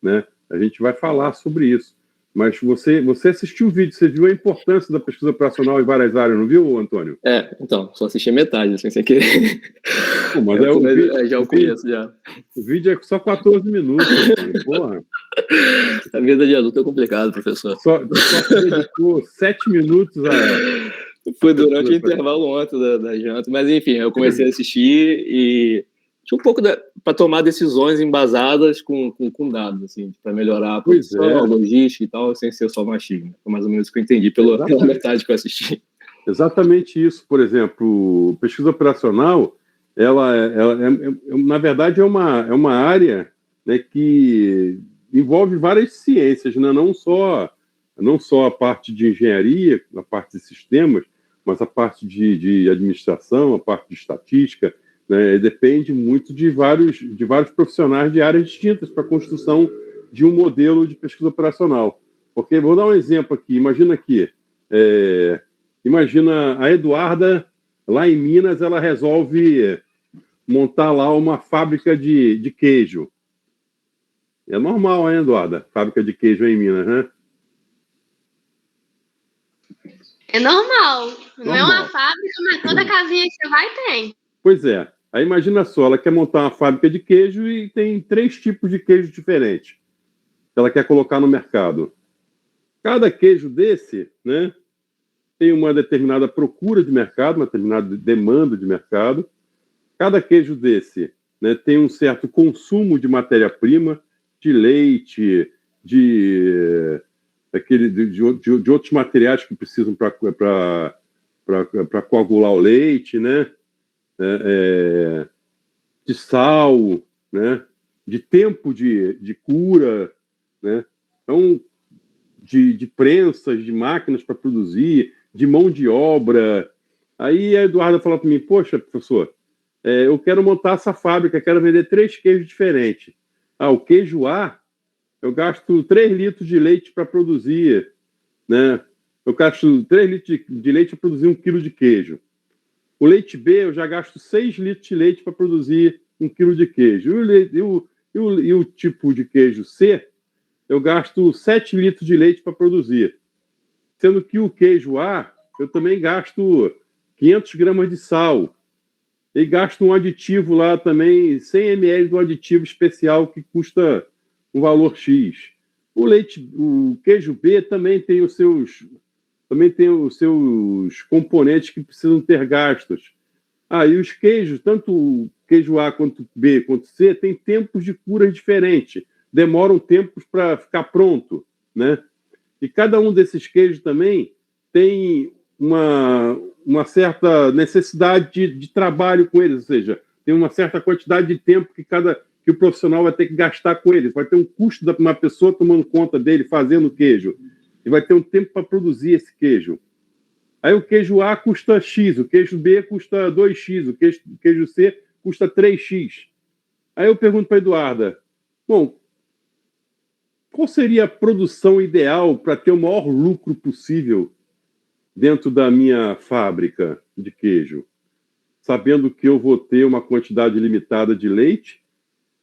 né? A gente vai falar sobre isso. Mas você assistiu o vídeo, você viu a importância da pesquisa operacional em várias áreas, não viu, Antônio? Então, só assisti a metade, assim, sem querer. Pô, mas já o conheço, já. O vídeo é só 14 minutos, Antônio. Porra. A vida de adulto é complicado, professor. Só se dedicou 7 minutos a... Foi durante o intervalo ontem da janta. Mas, enfim, eu comecei a assistir e tinha um pouco para tomar decisões embasadas com dados, assim, para melhorar a produção, a logística e tal, sem ser só machismo. Foi mais ou menos o que eu entendi pela metade que eu assisti. Exatamente isso. Por exemplo, pesquisa operacional, ela na verdade, é uma área, né, que envolve várias ciências, né? Não só a parte de engenharia, a parte de sistemas, mas a parte de administração, a parte de estatística, né? Depende muito de vários profissionais de áreas distintas para a construção de um modelo de pesquisa operacional. Porque, vou dar um exemplo aqui, imagina a Eduarda, lá em Minas, ela resolve montar lá uma fábrica de queijo. É normal, hein, Eduarda? Fábrica de queijo em Minas, né? É normal. Não é uma fábrica, mas toda casinha que você vai tem. Pois é. Aí imagina só, ela quer montar uma fábrica de queijo e tem 3 tipos de queijo diferentes que ela quer colocar no mercado. Cada queijo desse, né, tem uma determinada procura de mercado, uma determinada demanda de mercado. Cada queijo desse, né, tem um certo consumo de matéria-prima, de leite, de outros materiais que precisam para coagular o leite, né? De sal, né? De tempo de cura, né? Então, de prensas, de máquinas para produzir, de mão de obra. Aí a Eduarda falou para mim, poxa, professor, eu quero montar essa fábrica, quero vender 3 queijos diferentes. O queijo A, eu gasto 3 litros de leite para produzir, né? Eu gasto 3 litros de leite para produzir 1 quilo de queijo. O leite B, eu já gasto 6 litros de leite para produzir 1 quilo de queijo. E o tipo de queijo C, eu gasto 7 litros de leite para produzir. Sendo que o queijo A, eu também gasto 500 gramas de sal. E gasto um aditivo lá também, 100 ml do aditivo especial que custa um valor X. O queijo B também tem os seus componentes que precisam ter gastos. E os queijos, tanto o queijo A quanto B quanto C, tem tempos de cura diferentes. Demoram tempos para ficar pronto, né? E cada um desses queijos também tem uma certa necessidade de trabalho com eles, ou seja, tem uma certa quantidade de tempo que o profissional vai ter que gastar com eles. Vai ter um custo de uma pessoa tomando conta dele, fazendo o queijo. E vai ter um tempo para produzir esse queijo. Aí o queijo A custa X, o queijo B custa 2X, o queijo C custa 3X. Aí eu pergunto para a Eduarda, bom, qual seria a produção ideal para ter o maior lucro possível dentro da minha fábrica de queijo? Sabendo que eu vou ter uma quantidade limitada de leite,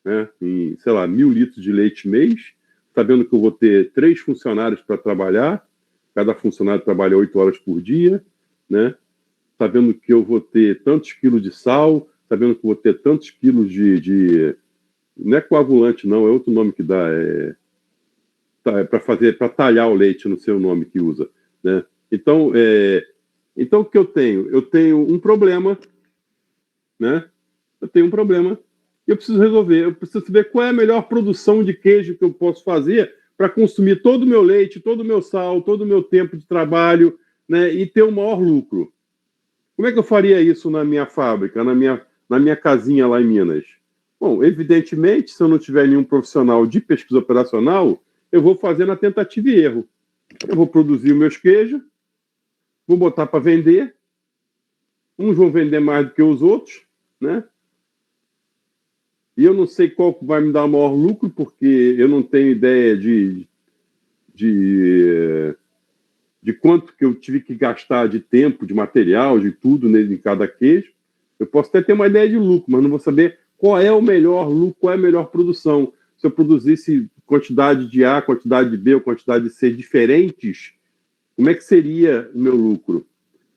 né, em, 1.000 litros de leite mês, sabendo que eu vou ter 3 funcionários para trabalhar, cada funcionário trabalha 8 horas por dia, né, sabendo que eu vou ter tantos quilos de sal, sabendo que eu vou ter tantos quilos não é coagulante, não, é outro nome que dá, para talhar o leite, não sei o nome que usa, né? Então, o que eu tenho? Eu tenho um problema, né? Eu tenho um problema e eu preciso resolver. Eu preciso saber qual é a melhor produção de queijo que eu posso fazer para consumir todo o meu leite, todo o meu sal, todo o meu tempo de trabalho, né? E ter o maior lucro. Como é que eu faria isso na minha fábrica, na minha casinha lá em Minas? Bom, evidentemente, se eu não tiver nenhum profissional de pesquisa operacional, eu vou fazer na tentativa e erro. Eu vou produzir os meus queijos, vou botar para vender. Uns vão vender mais do que os outros, né? E eu não sei qual vai me dar o maior lucro, porque eu não tenho ideia de quanto que eu tive que gastar de tempo, de material, de tudo em cada queijo. Eu posso até ter uma ideia de lucro, mas não vou saber qual é o melhor lucro, qual é a melhor produção. Se eu produzisse quantidade de A, quantidade de B ou quantidade de C diferentes, como é que seria o meu lucro?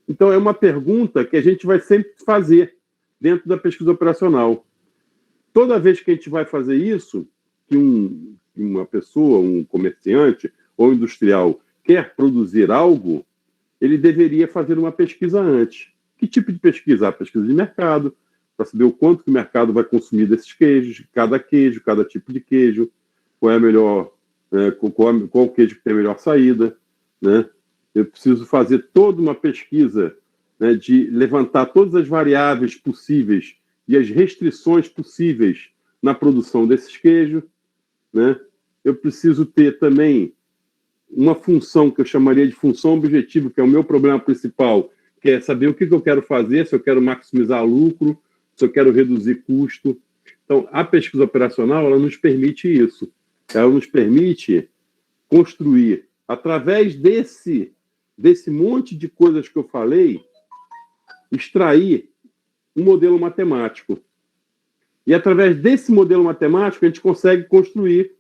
Então, é uma pergunta que a gente vai sempre fazer dentro da pesquisa operacional. Toda vez que a gente vai fazer isso, que uma pessoa, um comerciante ou industrial quer produzir algo, ele deveria fazer uma pesquisa antes. Que tipo de pesquisa? A pesquisa de mercado, para saber o quanto que o mercado vai consumir desses queijos, cada tipo de queijo, qual é a melhor, qual queijo que tem a melhor saída, né? Eu preciso fazer toda uma pesquisa, né, de levantar todas as variáveis possíveis e as restrições possíveis na produção desses queijos, né? Eu preciso ter também uma função que eu chamaria de função objetiva, que é o meu problema principal, que é saber o que eu quero fazer, se eu quero maximizar lucro, se eu quero reduzir custo. Então, a pesquisa operacional, ela nos permite isso. Ela nos permite construir, através desse monte de coisas que eu falei, extrair um modelo matemático. E, através desse modelo matemático, a gente consegue construir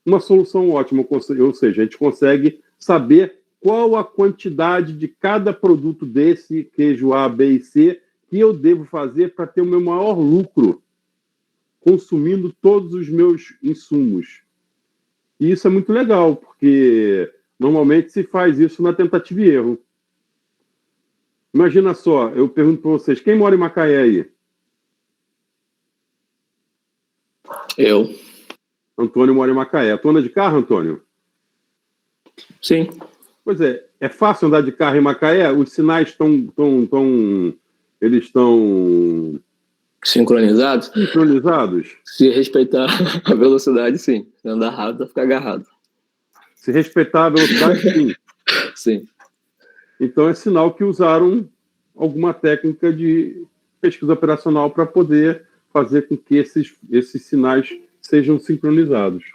uma solução ótima, ou seja, a gente consegue saber qual a quantidade de cada produto desse queijo A, B e C que eu devo fazer para ter o meu maior lucro, consumindo todos os meus insumos. E isso é muito legal, porque normalmente se faz isso na tentativa e erro. Imagina só, eu pergunto para vocês, quem mora em Macaé aí? Eu. Antônio mora em Macaé. Tu anda de carro, Antônio? Sim. Pois é fácil andar de carro em Macaé? Os sinais eles estão Sincronizados? Sincronizados? Se respeitar a velocidade, sim. Se andar rápido, vai ficar agarrado. Se respeitar a velocidade, sim. Sim. Então é sinal que usaram alguma técnica de pesquisa operacional para poder fazer com que esses sinais sejam sincronizados.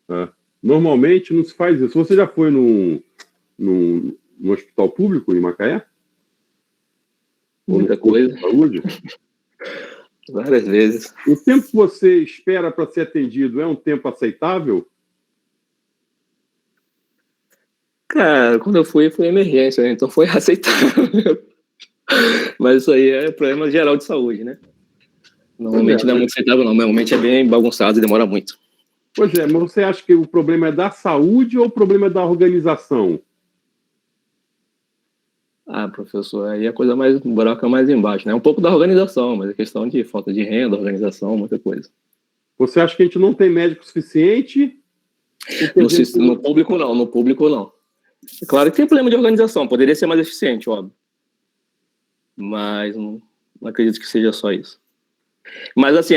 Tá? Normalmente não se faz isso. Você já foi num hospital público em Macaé? Muita coisa. Saúde? Várias vezes. O tempo que você espera para ser atendido é um tempo aceitável? Cara, quando eu fui, foi emergência, né? Então foi aceitável. Mas isso aí é problema geral de saúde, né? Normalmente não é muito aceitável, não. Normalmente é bem bagunçado e demora muito. Pois é, mas você acha que o problema é da saúde ou o problema é da organização? Ah, professor, aí a coisa mais, o buraco é mais embaixo, né? Um pouco da organização, mas é questão de falta de renda, organização, muita coisa. Você acha que a gente não tem médico suficiente? No público, não. No público, não. É claro que tem problema de organização, poderia ser mais eficiente, óbvio. Mas não acredito que seja só isso. Mas, assim,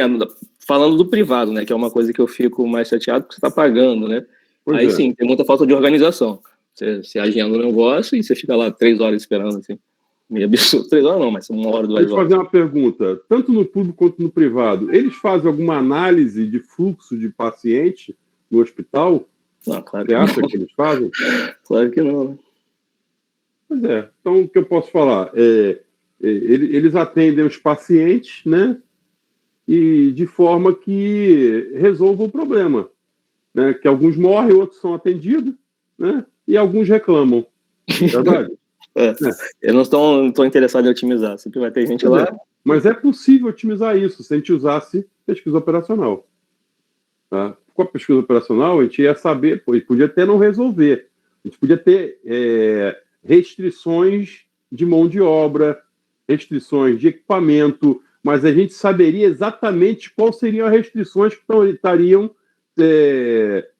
falando do privado, né, que é uma coisa que eu fico mais chateado, porque você está pagando, né? Pois aí é. Sim, tem muita falta de organização. Você agenda o negócio e você fica lá 3 horas esperando, assim. Meio absurdo. 3 horas não, mas 1 hora, 2 horas. Deixa eu fazer uma pergunta. Tanto no público quanto no privado, eles fazem alguma análise de fluxo de paciente no hospital? Não, claro Você acha que eles fazem? Claro que não, né? Pois é. Então, o que eu posso falar? Eles atendem os pacientes, né? E de forma que resolva o problema. Né? Que alguns morrem, outros são atendidos, né? E alguns reclamam. Verdade? Eu não estou interessado em otimizar. Sempre vai ter gente lá. Mas é possível otimizar isso se a gente usasse pesquisa operacional. Tá? Com a pesquisa operacional, a gente ia saber, e podia até não resolver. A gente podia ter restrições de mão de obra, restrições de equipamento, mas a gente saberia exatamente quais seriam as restrições que estariam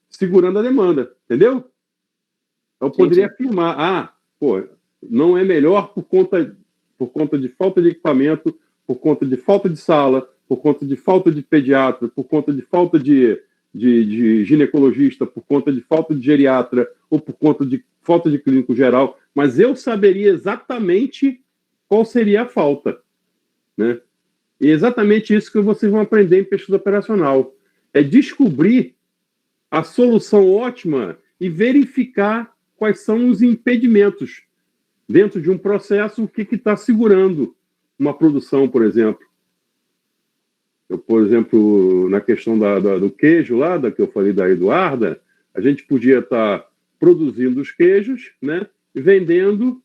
segurando a demanda, entendeu? Eu poderia afirmar, não é melhor por conta de falta de equipamento, por conta de falta de sala, por conta de falta de pediatra, por conta de falta de ginecologista, por conta de falta de geriatra, ou por conta de falta de clínico geral, mas eu saberia exatamente qual seria a falta, né? E é exatamente isso que vocês vão aprender em pesquisa operacional. É descobrir a solução ótima e verificar quais são os impedimentos dentro de um processo, o que está segurando uma produção, por exemplo. por exemplo, na questão do queijo lá, da que eu falei da Eduarda, a gente podia estar produzindo os queijos, né, vendendo,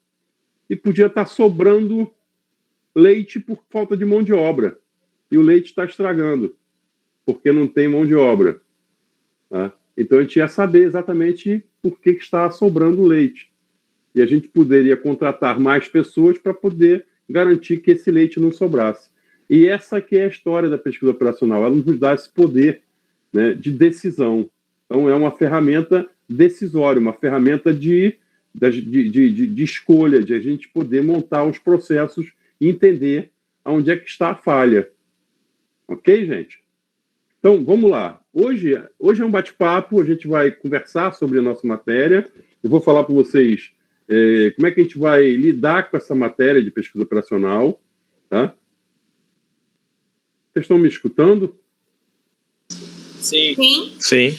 e podia estar sobrando leite por falta de mão de obra. E o leite está estragando, porque não tem mão de obra. Tá? Então, a gente ia saber exatamente por que está sobrando leite. E a gente poderia contratar mais pessoas para poder garantir que esse leite não sobrasse. E essa aqui é a história da pesquisa operacional. Ela nos dá esse poder, né, de decisão. Então, é uma ferramenta decisória, uma ferramenta de escolha, de a gente poder montar os processos e entender onde é que está a falha. Ok, gente? Então, vamos lá. Hoje é um bate-papo, a gente vai conversar sobre a nossa matéria. Eu vou falar para vocês como é que a gente vai lidar com essa matéria de pesquisa operacional. Tá? Vocês estão me escutando? Sim. Sim.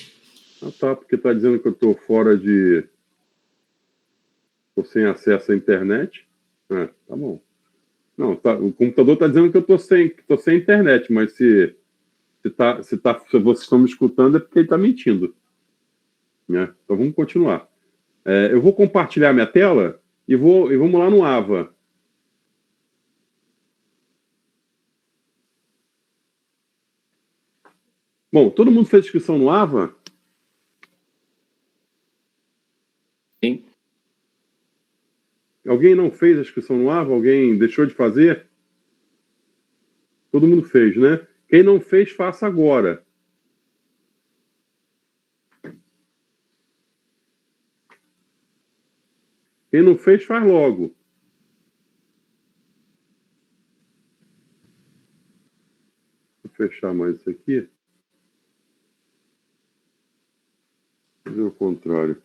Ah, tá, porque está dizendo que eu estou fora de... Estou sem acesso à internet. Ah, tá bom. Não, tá, o computador está dizendo que eu estou sem internet, mas se vocês estão me escutando é porque ele está mentindo. Né? Então vamos continuar. Eu vou compartilhar minha tela e vamos lá no AVA. Bom, todo mundo fez inscrição no AVA? Sim. Alguém não fez a inscrição no AVA? Alguém deixou de fazer? Todo mundo fez, né? Quem não fez, faça agora. Quem não fez, faz logo. Vou fechar mais isso aqui. Vou fazer o contrário.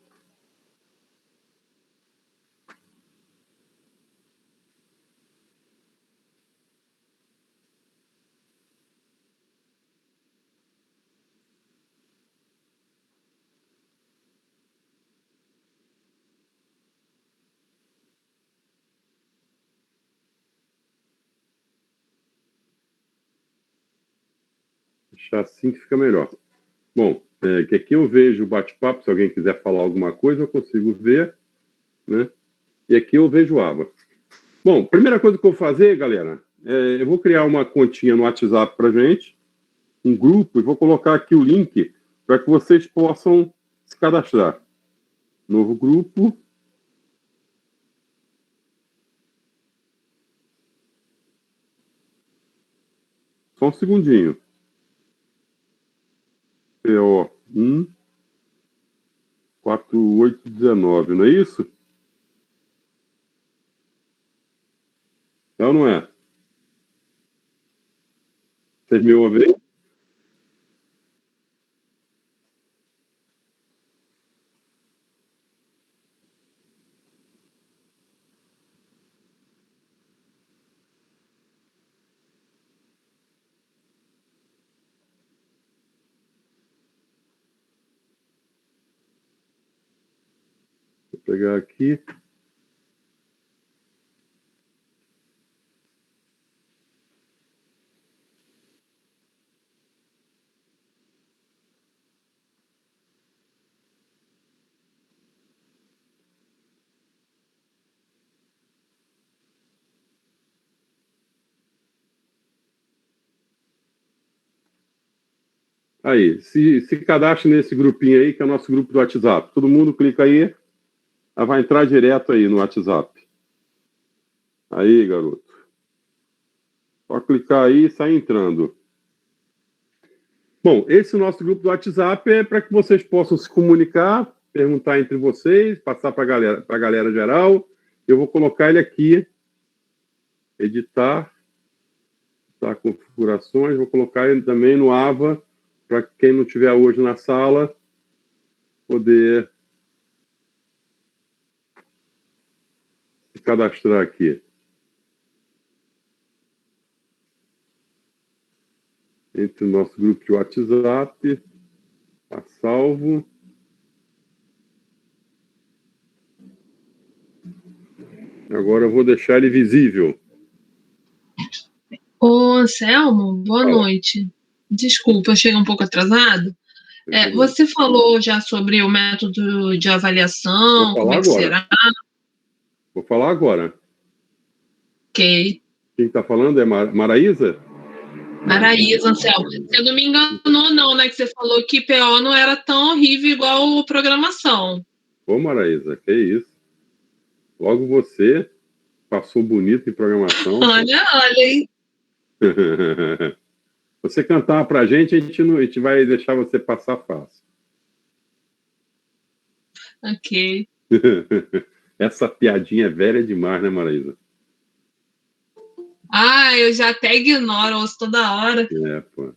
Deixar assim que fica melhor. Bom, que aqui eu vejo o bate-papo, se alguém quiser falar alguma coisa, eu consigo ver, né? E aqui eu vejo o AVA. Bom, primeira coisa que eu vou fazer, galera, eu vou criar uma continha no WhatsApp para gente, um grupo, e vou colocar aqui o link para que vocês possam se cadastrar. Novo grupo. Só um segundinho. PO1 4819, não é isso? Não, não é? Vocês me ouvem? Vou pegar aqui. Aí, se cadastre nesse grupinho aí, que é o nosso grupo do WhatsApp. Todo mundo clica aí, vai entrar direto aí no WhatsApp. Aí, garoto. Só clicar aí e sair entrando. Bom, esse nosso grupo do WhatsApp é para que vocês possam se comunicar, perguntar entre vocês, passar para a galera geral. Eu vou colocar ele aqui, editar configurações, vou colocar ele também no AVA, para quem não estiver hoje na sala, poder se cadastrar aqui. Entre o nosso grupo de WhatsApp, está salvo. Agora eu vou deixar ele visível. Ô, Anselmo, boa noite. Desculpa, eu cheguei um pouco atrasado. Você falou já sobre o método de avaliação, como é que será? Vou falar agora. Ok. Quem está falando é Maraísa? Maraísa, Anselmo. Você não me enganou, não, né? Que você falou que PO não era tão horrível igual programação. Ô, Maraísa, que isso? Logo você passou bonito em programação. Olha, hein? Você cantar pra gente, a gente vai deixar você passar fácil. Ok. Essa piadinha é velha demais, né, Maraísa? Eu já até ignoro, ouço toda hora. Pô.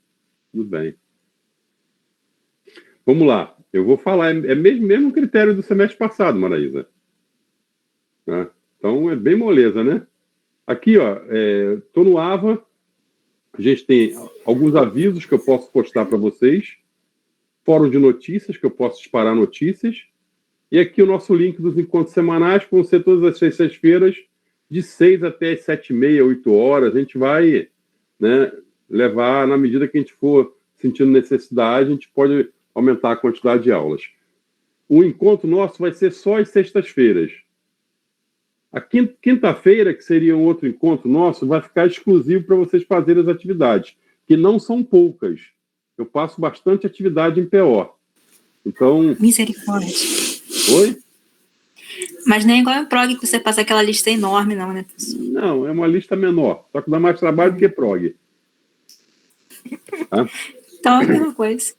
Tudo bem. Vamos lá. Eu vou falar. É mesmo critério do semestre passado, Maraísa. Tá? Então, é bem moleza, né? Aqui, ó, tô no AVA. A gente tem alguns avisos que eu posso postar para vocês. Fórum de notícias, que eu posso disparar notícias. E aqui o nosso link dos encontros semanais, que vão ser todas as sextas-feiras, de 6 até as 7h30, 8 horas. A gente vai, né, levar, na medida que a gente for sentindo necessidade, a gente pode aumentar a quantidade de aulas. O encontro nosso vai ser só às sextas-feiras. A quinta-feira, que seria um outro encontro nosso, vai ficar exclusivo para vocês fazerem as atividades, que não são poucas. Eu passo bastante atividade em PO. Então... Misericórdia. Oi? Mas nem igual em prog, que você passa aquela lista enorme, não, né? Não, é uma lista menor. Só que dá mais trabalho do que prog. Tá? Então é a mesma coisa.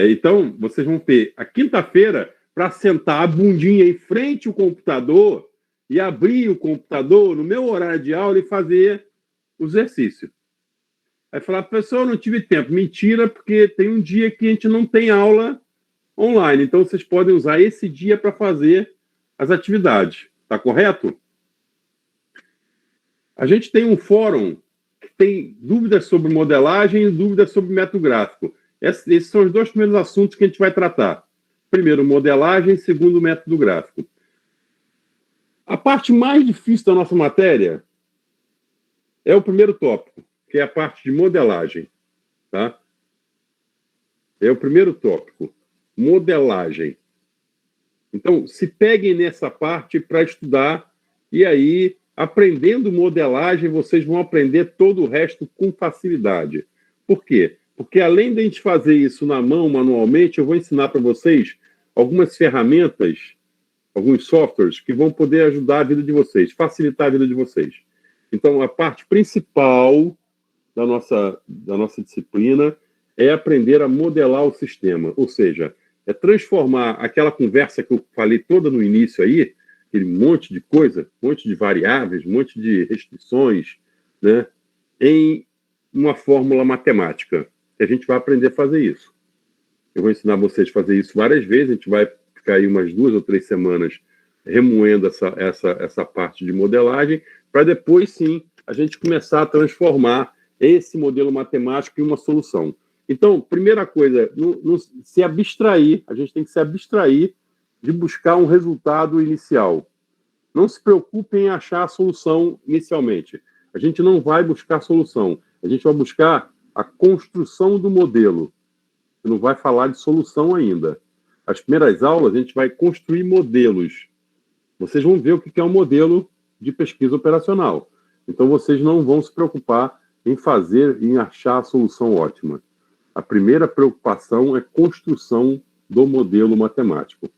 Então, vocês vão ter a quinta-feira para sentar a bundinha em frente ao computador e abrir o computador no meu horário de aula e fazer o exercício. Aí falar, professor, eu não tive tempo. Mentira, porque tem um dia que a gente não tem aula online. Então, vocês podem usar esse dia para fazer as atividades. Tá correto? A gente tem um fórum que tem dúvidas sobre modelagem e dúvidas sobre método gráfico. Esses são os dois primeiros assuntos que a gente vai tratar. Primeiro, modelagem. Segundo, método gráfico. A parte mais difícil da nossa matéria é o primeiro tópico, que é a parte de modelagem. Tá? É o primeiro tópico. Modelagem. Então, se peguem nessa parte para estudar e aí, aprendendo modelagem, vocês vão aprender todo o resto com facilidade. Por quê? Porque além de a gente fazer isso na mão, manualmente, eu vou ensinar para vocês algumas ferramentas, alguns softwares que vão poder ajudar a vida de vocês, facilitar a vida de vocês. Então, a parte principal da nossa disciplina é aprender a modelar o sistema, ou seja, é transformar aquela conversa que eu falei toda no início aí, aquele monte de coisa, um monte de variáveis, um monte de restrições, né, em uma fórmula matemática. E a gente vai aprender a fazer isso. Eu vou ensinar vocês a fazer isso várias vezes, a gente vai ficar aí umas 2 ou 3 semanas remoendo essa parte de modelagem, para depois, sim, a gente começar a transformar esse modelo matemático em uma solução. Então, primeira coisa, se abstrair, a gente tem que se abstrair de buscar um resultado inicial. Não se preocupem em achar a solução inicialmente. A gente não vai buscar solução. A gente vai buscar a construção do modelo. Não vai falar de solução ainda. As primeiras aulas, a gente vai construir modelos. Vocês vão ver o que é um modelo de pesquisa operacional. Então, vocês não vão se preocupar em achar a solução ótima. A primeira preocupação é construção do modelo matemático.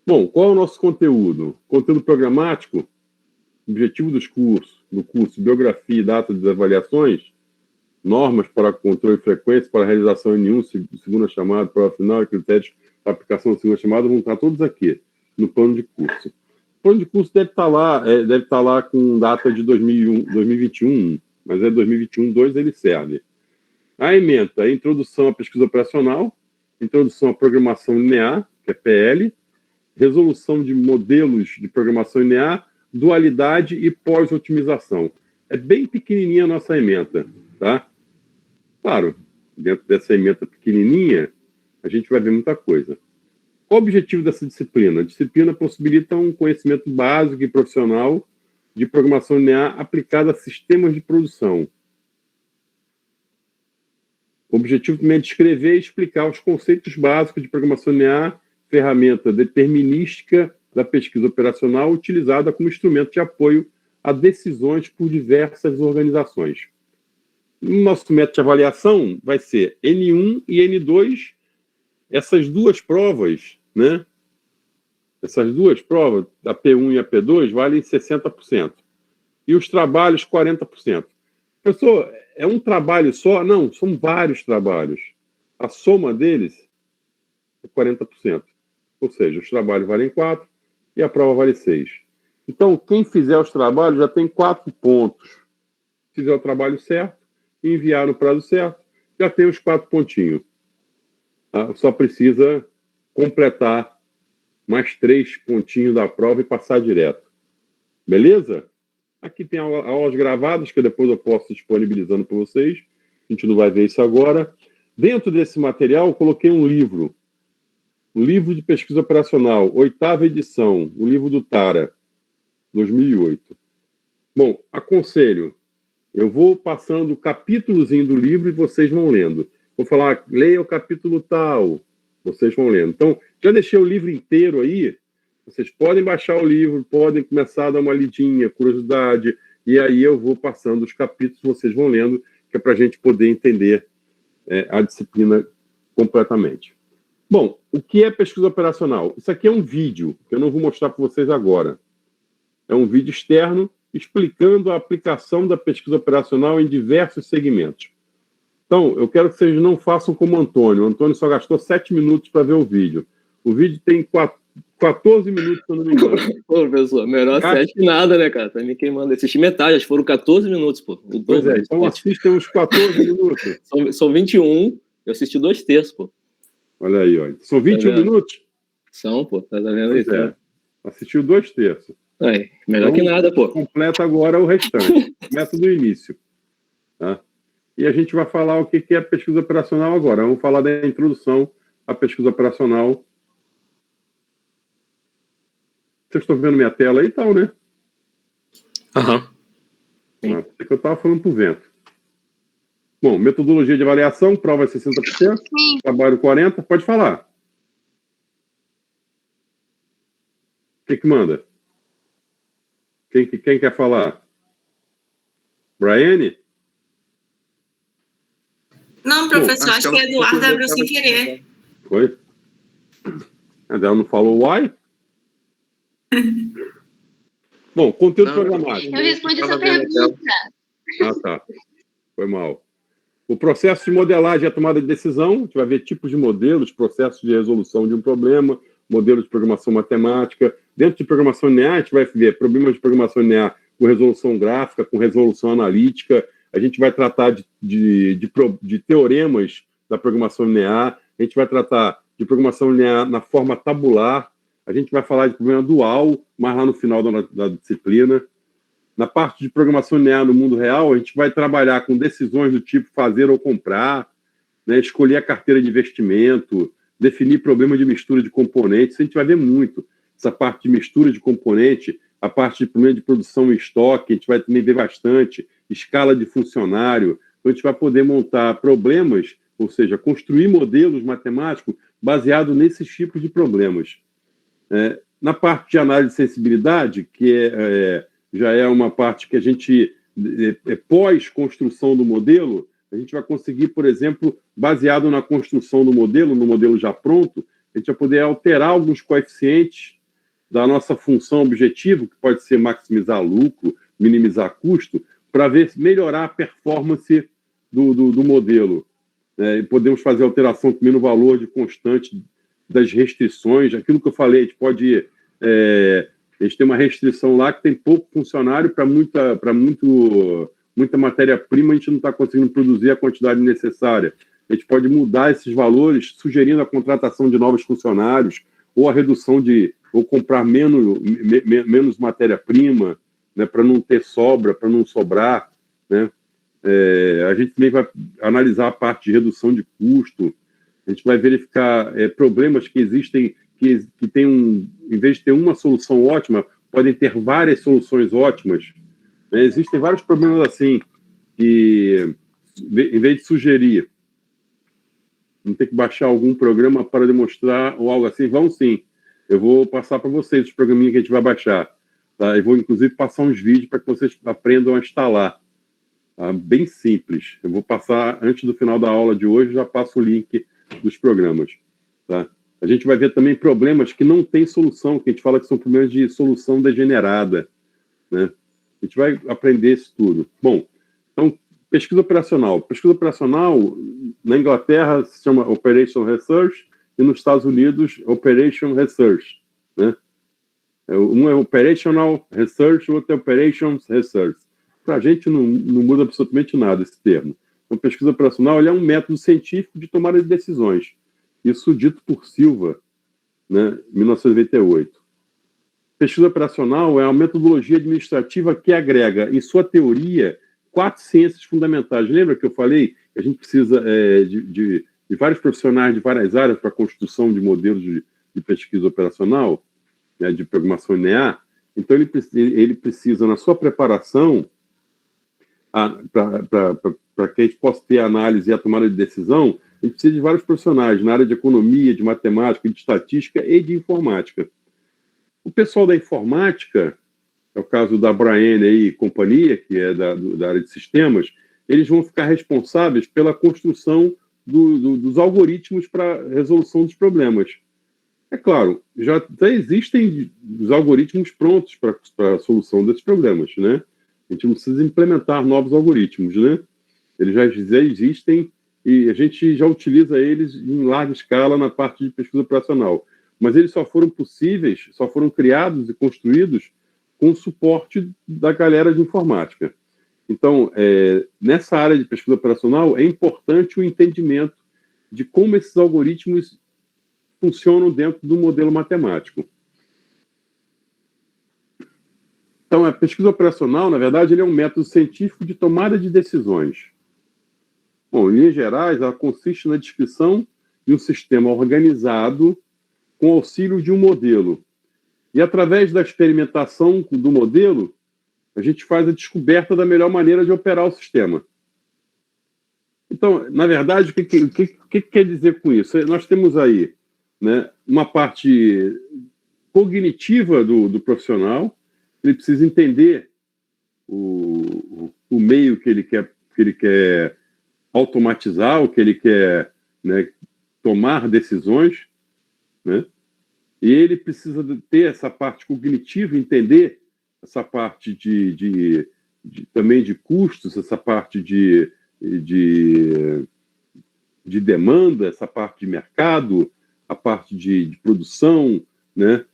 Bom, qual é o nosso conteúdo? Conteúdo programático, objetivo do curso, biografia e data das avaliações, normas para controle de frequência, para realização em N1, segunda chamada, prova final e critérios para aplicação da segunda chamada, vão estar todos aqui, no plano de curso. O plano de curso deve estar lá com data de 2021, mas é 2021-2 ele serve. A ementa é introdução à pesquisa operacional, introdução à programação linear, que é PL, resolução de modelos de programação linear, dualidade e pós-otimização. É bem pequenininha a nossa ementa, tá? Claro, dentro dessa ementa pequenininha, a gente vai ver muita coisa. Qual o objetivo dessa disciplina? A disciplina possibilita um conhecimento básico e profissional de programação linear aplicada a sistemas de produção. O objetivo também é descrever e explicar os conceitos básicos de programação linear, ferramenta determinística da pesquisa operacional utilizada como instrumento de apoio a decisões por diversas organizações. No nosso método de avaliação vai ser N1 e N2, essas duas provas, né? Essas duas provas, a P1 e a P2, valem 60%. E os trabalhos, 40%. Professor, é um trabalho só? Não, são vários trabalhos. A soma deles é 40%. Ou seja, os trabalhos valem 4 e a prova vale 6. Então, quem fizer os trabalhos já tem 4 pontos. Se fizer o trabalho certo, enviar no prazo certo, já tem os 4 pontinhos. Só precisa completar mais 3 pontinhos da prova e passar direto. Beleza? Aqui tem aulas gravadas que depois eu posso disponibilizando para vocês. A gente não vai ver isso agora. Dentro desse material, eu coloquei um livro. Um livro de pesquisa operacional, 8ª edição, o livro do Tara, 2008. Bom, aconselho. Eu vou passando o capítulozinho do livro e vocês vão lendo. Vou falar, leia o capítulo tal, vocês vão lendo. Então, já deixei o livro inteiro aí. Vocês podem baixar o livro, podem começar a dar uma lidinha, curiosidade, e aí eu vou passando os capítulos, vocês vão lendo, que é para a gente poder entender a disciplina completamente. Bom, o que é pesquisa operacional? Isso aqui é um vídeo, que eu não vou mostrar para vocês agora. É um vídeo externo explicando a aplicação da pesquisa operacional em diversos segmentos. Então, eu quero que vocês não façam como o Antônio. O Antônio só gastou 7 minutos para ver o vídeo. O vídeo tem 14 minutos, se eu não me engano. Pô, professor, melhor 7 que nada, né, cara? Tá me queimando. Assisti metade, acho que foram 14 minutos, pô. Pois é, então assistam uns 14 minutos. São 21, eu assisti 2/3, pô. Olha aí, olha. São 21 minutos? São, pô. Tá vendo isso? É. Assistiu 2/3. Aí, melhor que nada, pô. Completa agora o restante. Começa do início. Tá? E a gente vai falar o que é pesquisa operacional agora. Vamos falar da introdução à pesquisa operacional. Vocês estão vendo minha tela aí e tal, né? Aham. É que eu estava falando para o vento. Bom, metodologia de avaliação, prova 60%, trabalho 40%. Pode falar. O que manda? Quem quer falar? Briane? Não, professor, acho que a Eduardo abriu sem querer. Foi? Ela não falou why? Bom, conteúdo programático. Eu respondi a sua pergunta. Ah, tá. Foi mal. O processo de modelagem e a tomada de decisão. A gente vai ver tipos de modelos, processos de resolução de um problema, modelos de programação matemática. Dentro de programação linear, a gente vai ver problemas de programação linear com resolução gráfica, com resolução analítica. A gente vai tratar de teoremas da programação linear. A gente vai tratar de programação linear na forma tabular. A gente vai falar de problema dual, mais lá no final da disciplina. Na parte de programação linear no mundo real, a gente vai trabalhar com decisões do tipo fazer ou comprar, né, escolher a carteira de investimento, definir problemas de mistura de componentes. A gente vai ver muito essa parte de mistura de componente, a parte de problema de produção em estoque, a gente vai também ver bastante, escala de funcionário. Então, a gente vai poder montar problemas, ou seja, construir modelos matemáticos baseados nesses tipos de problemas. Na parte de análise de sensibilidade, que já é uma parte que a gente, pós-construção do modelo, a gente vai conseguir, por exemplo, baseado na construção do modelo, no modelo já pronto, a gente vai poder alterar alguns coeficientes da nossa função objetivo, que pode ser maximizar lucro, minimizar custo, para melhorar a performance do modelo. Podemos fazer alteração também no valor de constante das restrições, aquilo que eu falei, a gente pode... a gente tem uma restrição lá que tem pouco funcionário para muita matéria-prima, a gente não está conseguindo produzir a quantidade necessária. A gente pode mudar esses valores, sugerindo a contratação de novos funcionários, ou a redução ou comprar menos matéria-prima, né, para não ter sobra, para não sobrar, né? A gente também vai analisar a parte de redução de custo. A gente vai verificar problemas que existem, que tem em vez de ter uma solução ótima, podem ter várias soluções ótimas. Né? Existem vários problemas assim, que, em vez de sugerir, não ter que baixar algum programa para demonstrar ou algo assim, vão sim. Eu vou passar para vocês os programinhas que a gente vai baixar. Tá? Eu vou, inclusive, passar uns vídeos para que vocês aprendam a instalar. Tá? Bem simples. Eu vou passar, antes do final da aula de hoje, já passo o link dos programas. Tá? A gente vai ver também problemas que não têm solução, que a gente fala que são problemas de solução degenerada. Né? A gente vai aprender isso tudo. Bom, então, pesquisa operacional. Pesquisa operacional, na Inglaterra, se chama Operation Research, e nos Estados Unidos, Operation Research. Né? Um é Operational Research, o outro é Operations Research. Para a gente não muda absolutamente nada esse termo. Então, pesquisa operacional é um método científico de tomada de decisões. Isso dito por Silva, né, em 1998. Pesquisa operacional é uma metodologia administrativa que agrega, em sua teoria, 4 ciências fundamentais. Lembra que eu falei que a gente precisa de vários profissionais de várias áreas para a construção de modelos de pesquisa operacional, né, de programação linear? Então, ele precisa, na sua preparação, para que a gente possa ter a análise e a tomada de decisão, a gente precisa de vários profissionais na área de economia, de matemática, de estatística e de informática. O pessoal da informática, é o caso da Brian e companhia, que é da área de sistemas, eles vão ficar responsáveis pela construção dos algoritmos para resolução dos problemas. É claro, já existem os algoritmos prontos para a solução desses problemas, né? A gente não precisa implementar novos algoritmos, né? Eles já existem e a gente já utiliza eles em larga escala na parte de pesquisa operacional. Mas eles só foram possíveis, só foram criados e construídos com o suporte da galera de informática. Então, nessa área de pesquisa operacional, é importante o entendimento de como esses algoritmos funcionam dentro do modelo matemático. Então, a pesquisa operacional, na verdade, ele é um método científico de tomada de decisões. Bom, em linhas gerais, ela consiste na descrição de um sistema organizado com auxílio de um modelo. E, através da experimentação do modelo, a gente faz a descoberta da melhor maneira de operar o sistema. Então, na verdade, o que quer dizer com isso? Nós temos aí, né, uma parte cognitiva do profissional. Ele precisa entender o meio que ele quer automatizar, o que ele quer, né, tomar decisões, né? E ele precisa ter essa parte cognitiva, entender essa parte também de custos, essa parte de demanda, essa parte de mercado, a parte de produção, né?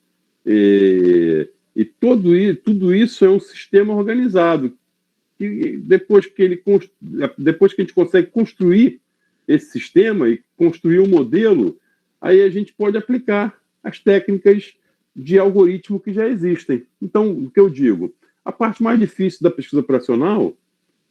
E tudo isso é um sistema organizado. E depois que a gente consegue construir esse sistema e construir um modelo, aí a gente pode aplicar as técnicas de algoritmo que já existem. Então, o que eu digo? A parte mais difícil da pesquisa operacional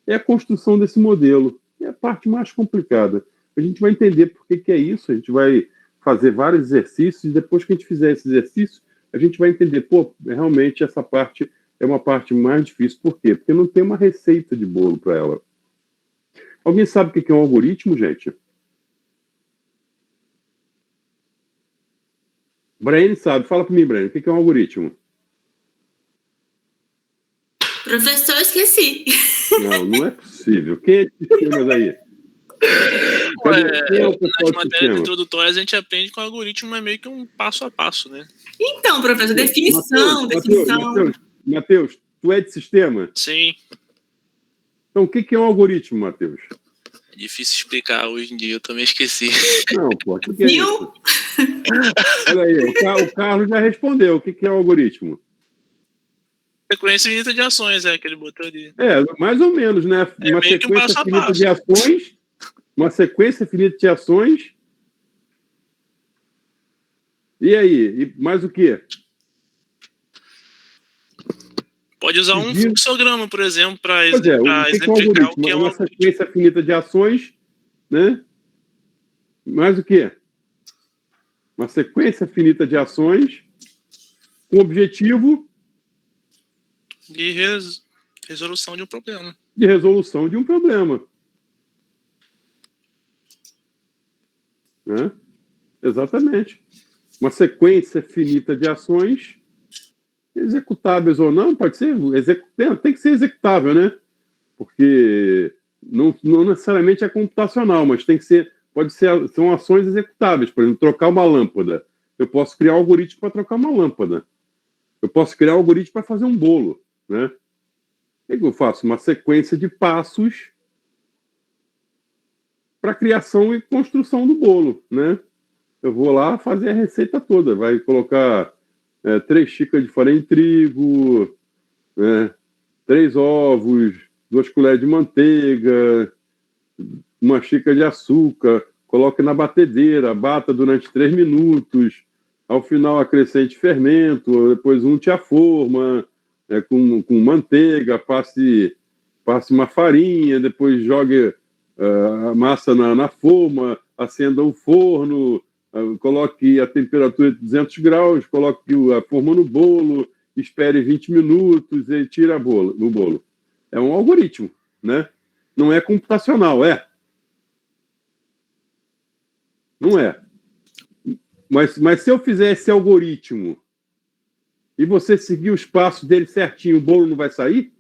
é a construção desse modelo. É a parte mais complicada. A gente vai entender por que é isso, a gente vai fazer vários exercícios, e depois que a gente fizer esse exercício, a gente vai entender, realmente essa parte é uma parte mais difícil. Por quê? Porque não tem uma receita de bolo para ela. Alguém sabe o que é um algoritmo, gente? Brian sabe. Fala para mim, Brian, o que é um algoritmo? Professor, esqueci. Não é possível. Quem é de sistemas aí? Nas matérias introdutórias a gente aprende que o algoritmo é meio que um passo a passo, né? Então, professor, definição. Matheus, tu é de sistema? Sim. Então, o que é um algoritmo, Matheus? É difícil explicar hoje em dia, eu também esqueci. Não, o que é isso? Olha aí, o Carlos já respondeu. O que é um algoritmo? Sequência finita de ações, é aquele botão ali. Mais ou menos, né? Uma sequência finita de ações. Uma sequência finita de ações. E aí? E mais o quê? Pode usar um fluxograma, por exemplo, para exemplificar o que é uma sequência finita de ações, né? Mais o quê? Uma sequência finita de ações com objetivo De resolução de um problema. De resolução de um problema. Né? Exatamente. Uma sequência finita de ações, executáveis ou não, pode ser, tem que ser executável, né? Porque não necessariamente é computacional, mas tem que ser, são ações executáveis. Por exemplo, trocar uma lâmpada. Eu posso criar um algoritmo para trocar uma lâmpada. Eu posso criar um algoritmo para fazer um bolo, né? O que eu faço? Uma sequência de passos para a criação e construção do bolo, né? Eu vou lá fazer a receita toda. Vai colocar 3 xícaras de farinha de trigo, 3 ovos, 2 colheres de manteiga, 1 xícara de açúcar, coloque na batedeira, bata durante 3 minutos, ao final acrescente fermento, depois unte a forma com manteiga, passe uma farinha, depois jogue a massa na forma, acenda o forno, coloque a temperatura de 200 graus, coloque a forma no bolo, espere 20 minutos e tira o bolo. É um algoritmo, né? Não é computacional, é? Não é. Mas se eu fizer esse algoritmo e você seguir os passos dele certinho, o bolo não vai sair?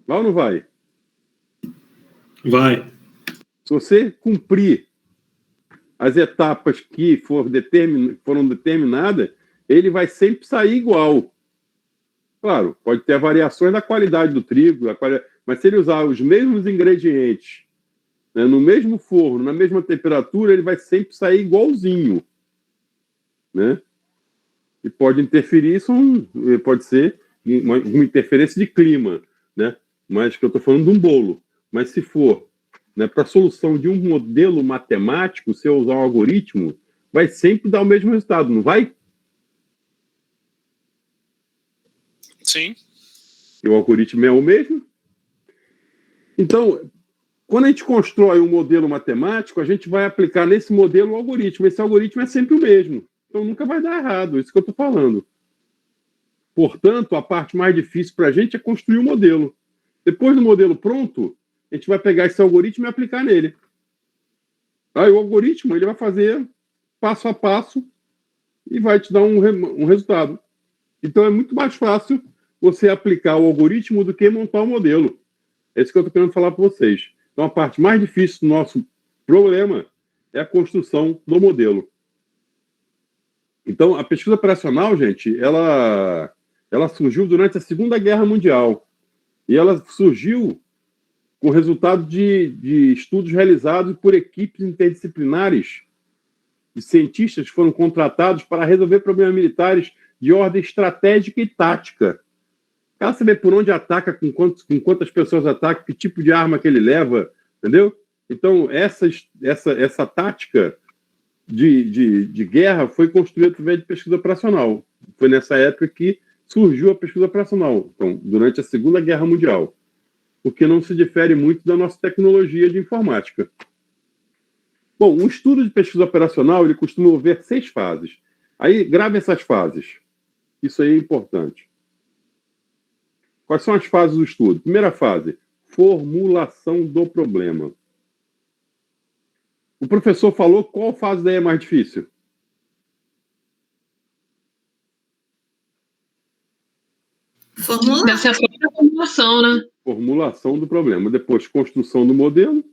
Vai ou não vai? Vai. Se você cumprir as etapas que foram determinadas, ele vai sempre sair igual. Claro, pode ter variações da qualidade do trigo, mas se ele usar os mesmos ingredientes, né, no mesmo forno, na mesma temperatura, ele vai sempre sair igualzinho. Né? E pode interferir, pode ser uma interferência de clima, né? Mas que eu estou falando de um bolo. Mas se for, né, para a solução de um modelo matemático, se eu usar um algoritmo, vai sempre dar o mesmo resultado, não vai? Sim. E o algoritmo é o mesmo? Então, quando a gente constrói um modelo matemático, a gente vai aplicar nesse modelo o algoritmo. Esse algoritmo é sempre o mesmo. Então, nunca vai dar errado. Isso que eu estou falando. Portanto, a parte mais difícil para a gente é construir o modelo. Depois do modelo pronto, a gente vai pegar esse algoritmo e aplicar nele. Aí o algoritmo ele vai fazer passo a passo e vai te dar um resultado. Então, é muito mais fácil você aplicar o algoritmo do que montar o modelo. É isso que eu estou querendo falar para vocês. Então, a parte mais difícil do nosso problema é a construção do modelo. Então, a pesquisa operacional, gente, ela surgiu durante a Segunda Guerra Mundial. E ela surgiu com resultado de estudos realizados por equipes interdisciplinares de cientistas que foram contratados para resolver problemas militares de ordem estratégica e tática. O cara saber por onde ataca, com quantas pessoas ataca, que tipo de arma que ele leva, entendeu? Então, essa tática de guerra foi construída através de pesquisa operacional. Foi nessa época que surgiu a pesquisa operacional, então, durante a Segunda Guerra Mundial, o que não se difere muito da nossa tecnologia de informática. Bom, um estudo de pesquisa operacional ele costuma envolver 6 fases. Aí, grave essas fases. Isso aí é importante. Quais são as fases do estudo? Primeira fase, formulação do problema. O professor falou qual fase daí é mais difícil? Deve ser a própria formulação, né? Formulação do problema. Depois, construção do modelo,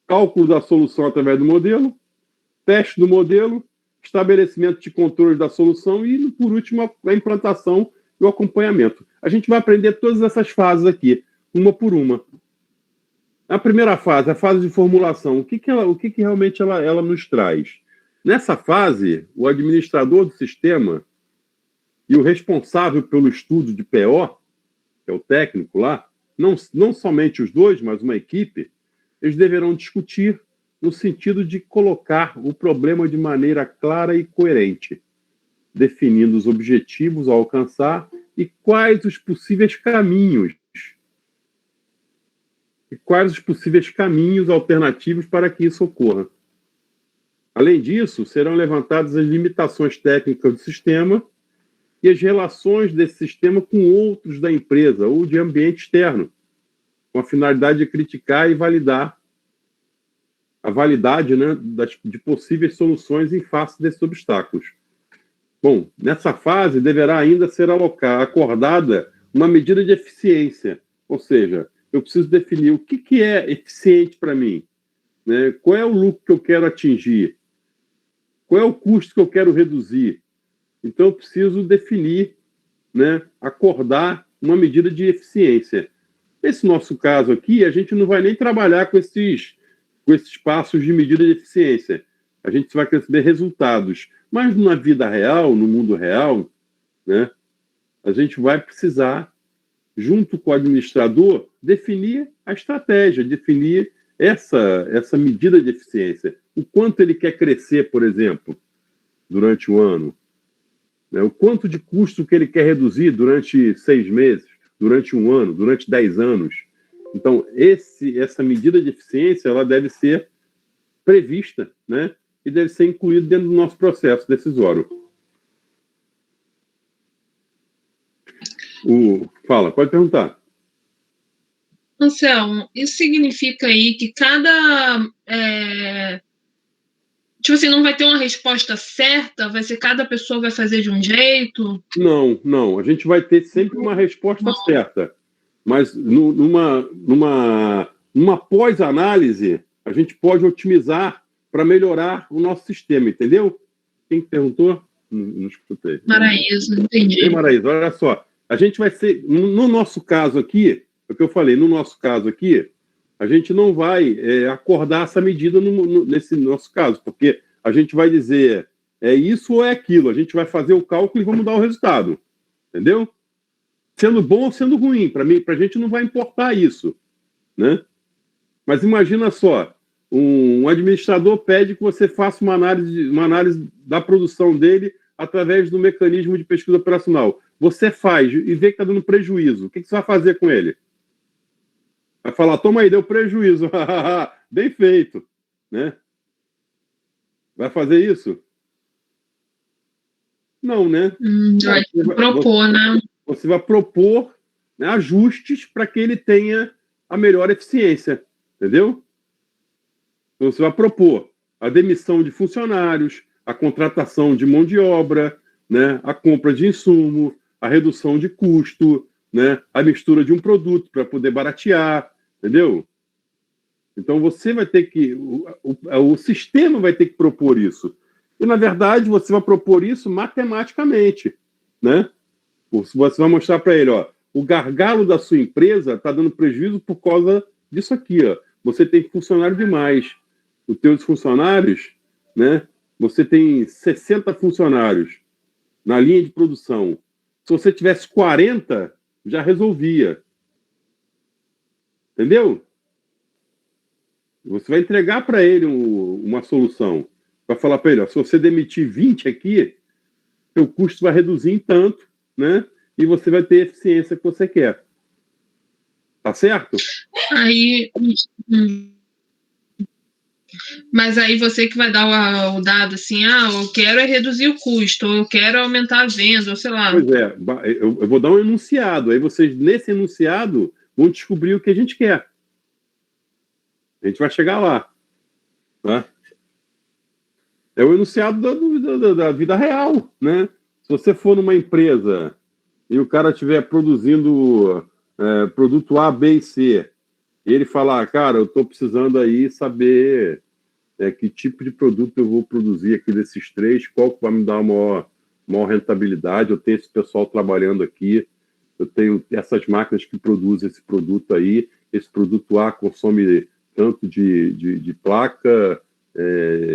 cálculo da solução através do modelo, teste do modelo, estabelecimento de controles da solução e, por último, a implantação e o acompanhamento. A gente vai aprender todas essas fases aqui, uma por uma. A primeira fase, a fase de formulação, o que realmente ela nos traz? Nessa fase, o administrador do sistema e o responsável pelo estudo de PO, que é o técnico lá, não somente os dois, mas uma equipe, eles deverão discutir no sentido de colocar o problema de maneira clara e coerente, definindo os objetivos a alcançar e quais os possíveis caminhos alternativos para que isso ocorra. Além disso, serão levantadas as limitações técnicas do sistema e as relações desse sistema com outros da empresa ou de ambiente externo, com a finalidade de criticar e validar a validade, né, de possíveis soluções em face desses obstáculos. Bom, nessa fase deverá ainda ser acordada uma medida de eficiência, ou seja, eu preciso definir o que é eficiente para mim, né? Qual é o lucro que eu quero atingir, qual é o custo que eu quero reduzir. Então, eu preciso definir, né, acordar uma medida de eficiência. Nesse nosso caso aqui, a gente não vai nem trabalhar com esses passos de medida de eficiência. A gente vai receber resultados. Mas na vida real, no mundo real, né, a gente vai precisar, junto com o administrador, definir a estratégia, definir essa medida de eficiência. O quanto ele quer crescer, por exemplo, durante o ano. Né, o quanto de custo que ele quer reduzir durante 6 meses, durante 1 ano, durante 10 anos. Então, essa medida de eficiência ela deve ser prevista, né? E deve ser incluída dentro do nosso processo decisório. Fala, pode perguntar. Anselmo, isso significa aí que tipo assim, não vai ter uma resposta certa? Vai ser cada pessoa vai fazer de um jeito? Não. A gente vai ter sempre uma resposta certa. Mas numa pós-análise, a gente pode otimizar para melhorar o nosso sistema, entendeu? Quem perguntou? Não escutei. Maraísa, entendi. Maraísa, olha só. A gente vai ser... No nosso caso aqui, é o que eu falei, no nosso caso aqui, a gente não vai acordar essa medida nesse nosso caso, porque a gente vai dizer é isso ou é aquilo. A gente vai fazer o cálculo e vamos dar o resultado. Entendeu? Sendo bom ou sendo ruim. Para a gente não vai importar isso. Né? Mas imagina só, um administrador pede que você faça uma análise da produção dele através do mecanismo de pesquisa operacional. Você faz e vê que está dando prejuízo. O que você vai fazer com ele? Vai falar, toma aí, deu prejuízo. Bem feito. Né? Vai fazer isso? Não, né? Vai propor, né? Você vai propor, né, ajustes para que ele tenha a melhor eficiência. Entendeu? Então, você vai propor a demissão de funcionários, a contratação de mão de obra, né, a compra de insumo, a redução de custo, né, a mistura de um produto para poder baratear, entendeu? Então, você vai ter que... O sistema vai ter que propor isso. E, na verdade, você vai propor isso matematicamente, né? Você vai mostrar para ele, ó, o gargalo da sua empresa está dando prejuízo por causa disso aqui, ó. Você tem funcionário demais. Os teus funcionários, né? Você tem 60 funcionários na linha de produção. Se você tivesse 40, já resolvia. Entendeu? Você vai entregar para ele uma solução. Vai falar para ele, ó, se você demitir 20 aqui, seu custo vai reduzir em tanto, né? E você vai ter a eficiência que você quer. Tá certo? Aí... Mas aí você que vai dar o dado assim, eu quero reduzir o custo, ou eu quero aumentar a venda, ou sei lá. Pois é, eu vou dar um enunciado, aí vocês, nesse enunciado, vão descobrir o que a gente quer. A gente vai chegar lá. Tá? É o enunciado da vida real, né? Se você for numa empresa e o cara estiver produzindo produto A, B e C, e ele falar, cara, eu estou precisando aí saber que tipo de produto eu vou produzir aqui desses 3, qual que vai me dar uma maior rentabilidade, eu tenho esse pessoal trabalhando aqui, eu tenho essas máquinas que produzem esse produto aí, esse produto A consome tanto de placa,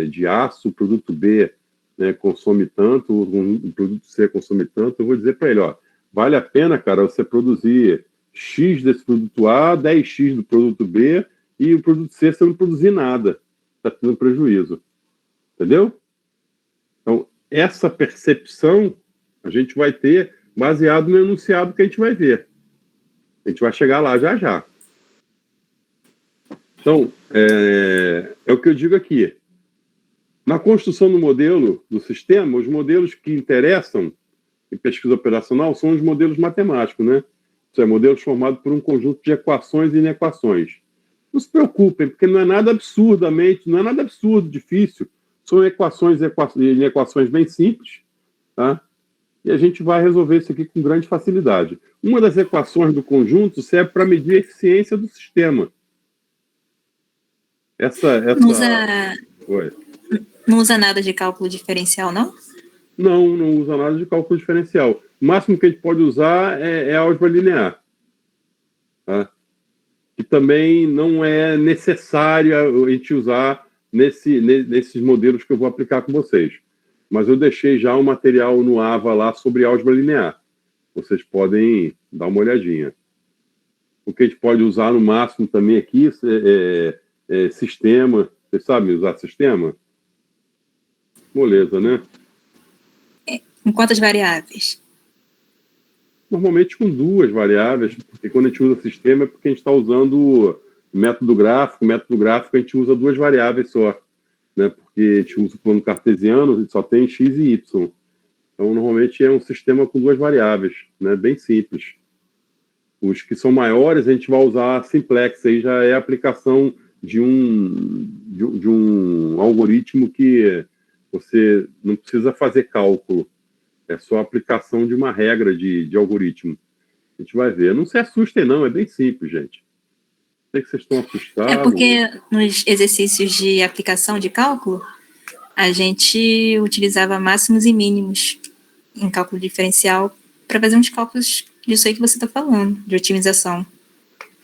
de aço, o produto B, né, consome tanto, o produto C consome tanto, eu vou dizer para ele, ó, vale a pena, cara, você produzir X desse produto A, 10X do produto B, e o produto C você não produzir nada. Está tendo prejuízo. Entendeu? Então, essa percepção a gente vai ter baseado no enunciado que a gente vai ver. A gente vai chegar lá já já. Então, é o que eu digo aqui. Na construção do modelo, do sistema, os modelos que interessam em pesquisa operacional são os modelos matemáticos, né? Isso é, modelos formados por um conjunto de equações e inequações. Não se preocupem, porque não é nada absurdo, difícil. São equações e inequações bem simples, tá? E a gente vai resolver isso aqui com grande facilidade. Uma das equações do conjunto serve para medir a eficiência do sistema. Não usa nada de cálculo diferencial, não? Não usa nada de cálculo diferencial. O máximo que a gente pode usar é álgebra linear. Tá? Que também não é necessário a gente usar nesses modelos que eu vou aplicar com vocês. Mas eu deixei já um material no AVA lá sobre álgebra linear. Vocês podem dar uma olhadinha. O que a gente pode usar no máximo também aqui é sistema. Vocês sabem usar sistema? Moleza, né? Com quantas variáveis? Normalmente com 2 variáveis, porque quando a gente usa sistema é porque a gente está usando método gráfico. Método gráfico a gente usa 2 variáveis só, né? Porque a gente usa o plano cartesiano, a gente só tem x e y. Então, normalmente é um sistema com 2 variáveis, né? Bem simples. Os que são maiores, a gente vai usar simplex, aí já é a aplicação de um algoritmo que você não precisa fazer cálculo. É só a aplicação de uma regra de algoritmo. A gente vai ver. Não se assustem, não. É bem simples, gente. Sei que vocês estão assustados. É porque nos exercícios de aplicação de cálculo, a gente utilizava máximos e mínimos em cálculo diferencial para fazer uns cálculos disso aí que você está falando, de otimização.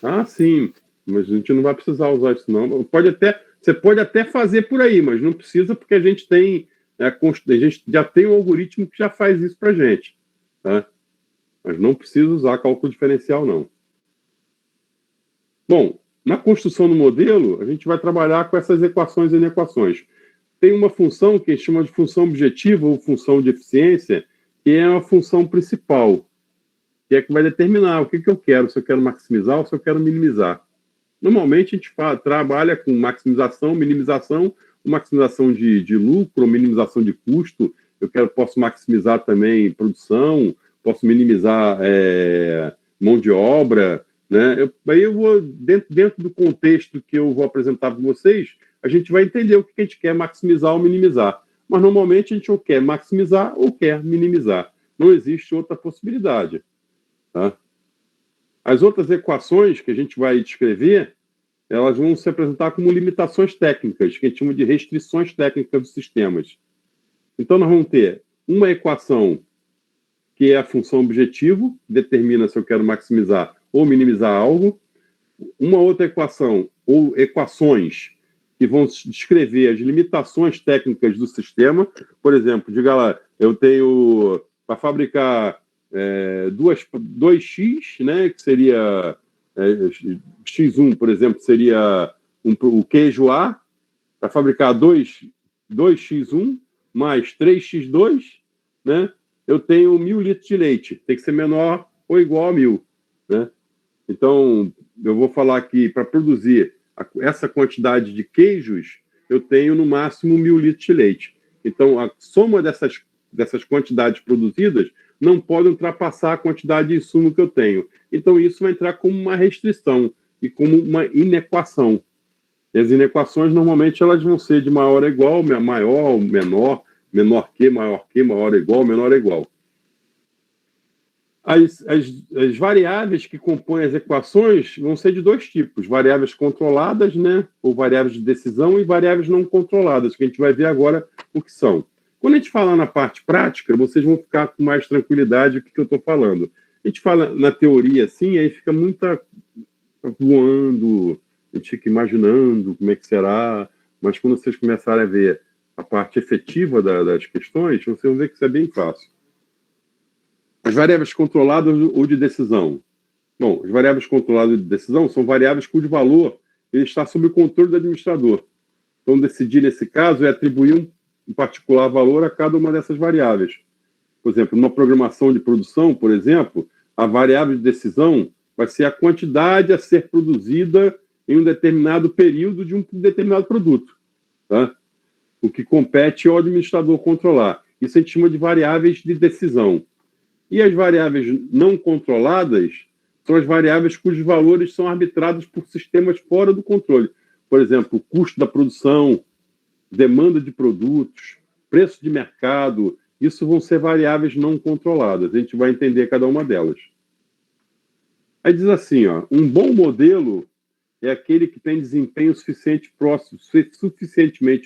Ah, sim. Mas a gente não vai precisar usar isso, não. Você pode até fazer por aí, mas não precisa porque a gente já tem um algoritmo que já faz isso para a gente. Tá? Mas não precisa usar cálculo diferencial, não. Bom, na construção do modelo, a gente vai trabalhar com essas equações e inequações. Tem uma função que a gente chama de função objetiva ou função de eficiência, que é a função principal, que é que vai determinar o que eu quero, se eu quero maximizar ou se eu quero minimizar. Normalmente, a gente trabalha com maximização, minimização de lucro, minimização de custo. Posso maximizar também produção, posso minimizar mão de obra, né? Aí eu vou, dentro do contexto que eu vou apresentar para vocês, a gente vai entender o que a gente quer maximizar ou minimizar. Mas, normalmente, a gente ou quer maximizar ou quer minimizar. Não existe outra possibilidade. Tá? As outras equações que a gente vai descrever, elas vão se apresentar como limitações técnicas, que a gente chama de restrições técnicas dos sistemas. Então, nós vamos ter uma equação que é a função objetivo, que determina se eu quero maximizar ou minimizar algo. Uma outra equação, ou equações, que vão descrever as limitações técnicas do sistema. Por exemplo, diga lá, eu tenho, para fabricar 2x, né, que seria x1, por exemplo, seria o queijo A, para fabricar 2x1 mais 3x2, né, eu tenho 1.000 litros de leite, tem que ser menor ou igual a 1.000, né? Então, eu vou falar que para produzir essa quantidade de queijos, eu tenho no máximo 1.000 litros de leite. Então, a soma dessas quantidades produzidas não pode ultrapassar a quantidade de insumo que eu tenho. Então, isso vai entrar como uma restrição e como uma inequação. E as inequações, normalmente, elas vão ser de maior ou igual, maior, menor, menor que, maior ou igual, menor ou igual. As variáveis que compõem as equações vão ser de 2 tipos, variáveis controladas, né, ou variáveis de decisão, e variáveis não controladas, que a gente vai ver agora o que são. Quando a gente fala na parte prática, vocês vão ficar com mais tranquilidade do que eu estou falando. A gente fala na teoria assim, aí fica voando, a gente fica imaginando como é que será, mas quando vocês começarem a ver a parte efetiva das questões, vocês vão ver que isso é bem fácil. As variáveis controladas ou de decisão. Bom, as variáveis controladas de decisão são variáveis cujo valor ele está sob o controle do administrador. Então, decidir, nesse caso, é atribuir um particular valor a cada uma dessas variáveis. Por exemplo, numa programação de produção, por exemplo, a variável de decisão vai ser a quantidade a ser produzida em um determinado período de um determinado produto. Tá? O que compete ao administrador controlar. Isso a gente chama de variáveis de decisão. E as variáveis não controladas são as variáveis cujos valores são arbitrados por sistemas fora do controle. Por exemplo, o custo da produção, demanda de produtos, preço de mercado, isso vão ser variáveis não controladas. A gente vai entender cada uma delas. Aí diz assim, ó, um bom modelo é aquele que tem desempenho suficientemente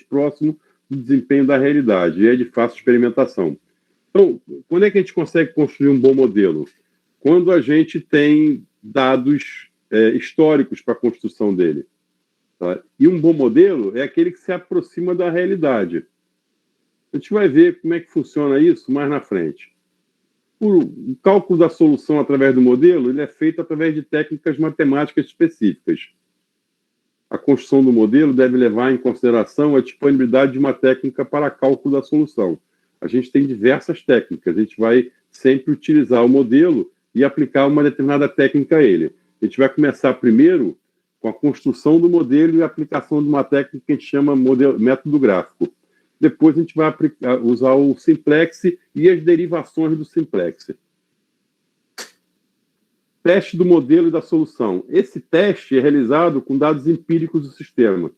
próximo do desempenho da realidade e é de fácil experimentação. Então, quando é que a gente consegue construir um bom modelo? Quando a gente tem dados históricos para a construção dele. Tá? E um bom modelo é aquele que se aproxima da realidade. A gente vai ver como é que funciona isso mais na frente. O cálculo da solução através do modelo ele é feito através de técnicas matemáticas específicas. A construção do modelo deve levar em consideração a disponibilidade de uma técnica para cálculo da solução. A gente tem diversas técnicas. A gente vai sempre utilizar o modelo e aplicar uma determinada técnica a ele. A gente vai começar primeiro com a construção do modelo e a aplicação de uma técnica que a gente chama método gráfico. Depois a gente vai usar o simplex e as derivações do simplex. Teste do modelo e da solução. Esse teste é realizado com dados empíricos do sistema.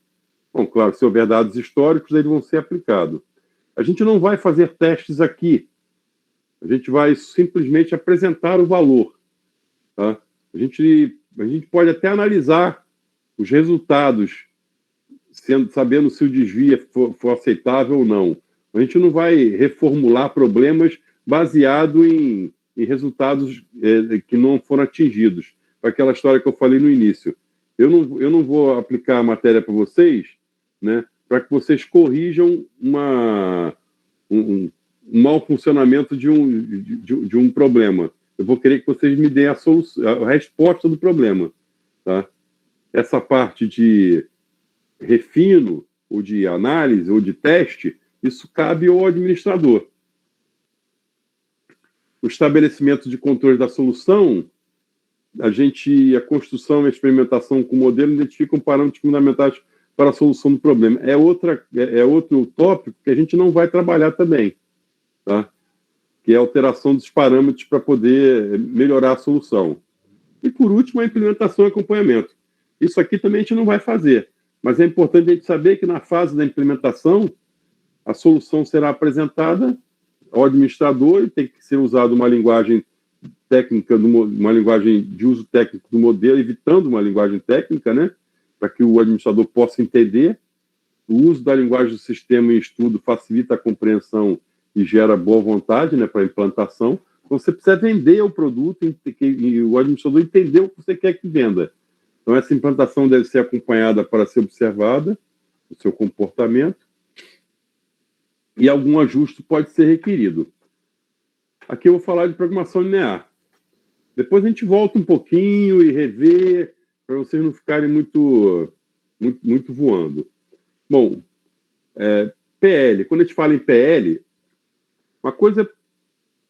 Bom, claro, se houver dados históricos, eles vão ser aplicados. A gente não vai fazer testes aqui. A gente vai simplesmente apresentar o valor. Tá? A gente pode até analisar os resultados, sabendo se o desvio for aceitável ou não. A gente não vai reformular problemas baseado em resultados que não foram atingidos. Aquela história que eu falei no início. Eu não vou aplicar a matéria para vocês, né, para que vocês corrijam um mau funcionamento de um problema. Eu vou querer que vocês me deem a resposta do problema. Tá? Essa parte de refino, ou de análise, ou de teste, isso cabe ao administrador. O estabelecimento de controle da solução, a construção e a experimentação com o modelo identificam parâmetros fundamentais para a solução do problema. É outro tópico que a gente não vai trabalhar também, tá? Que é a alteração dos parâmetros para poder melhorar a solução. E, por último, a implementação e acompanhamento. Isso aqui também a gente não vai fazer, mas é importante a gente saber que na fase da implementação, a solução será apresentada ao administrador e tem que ser usada uma linguagem técnica, uma linguagem de uso técnico do modelo, evitando uma linguagem técnica, né, para que o administrador possa entender. O uso da linguagem do sistema em estudo facilita a compreensão e gera boa vontade, né, para a implantação. Então, você precisa vender o produto e o administrador entender o que você quer que venda. Então, essa implantação deve ser acompanhada para ser observada, o seu comportamento, e algum ajuste pode ser requerido. Aqui eu vou falar de programação linear. Depois a gente volta um pouquinho e revê, para vocês não ficarem muito voando. Bom, PL. Quando a gente fala em PL, uma coisa é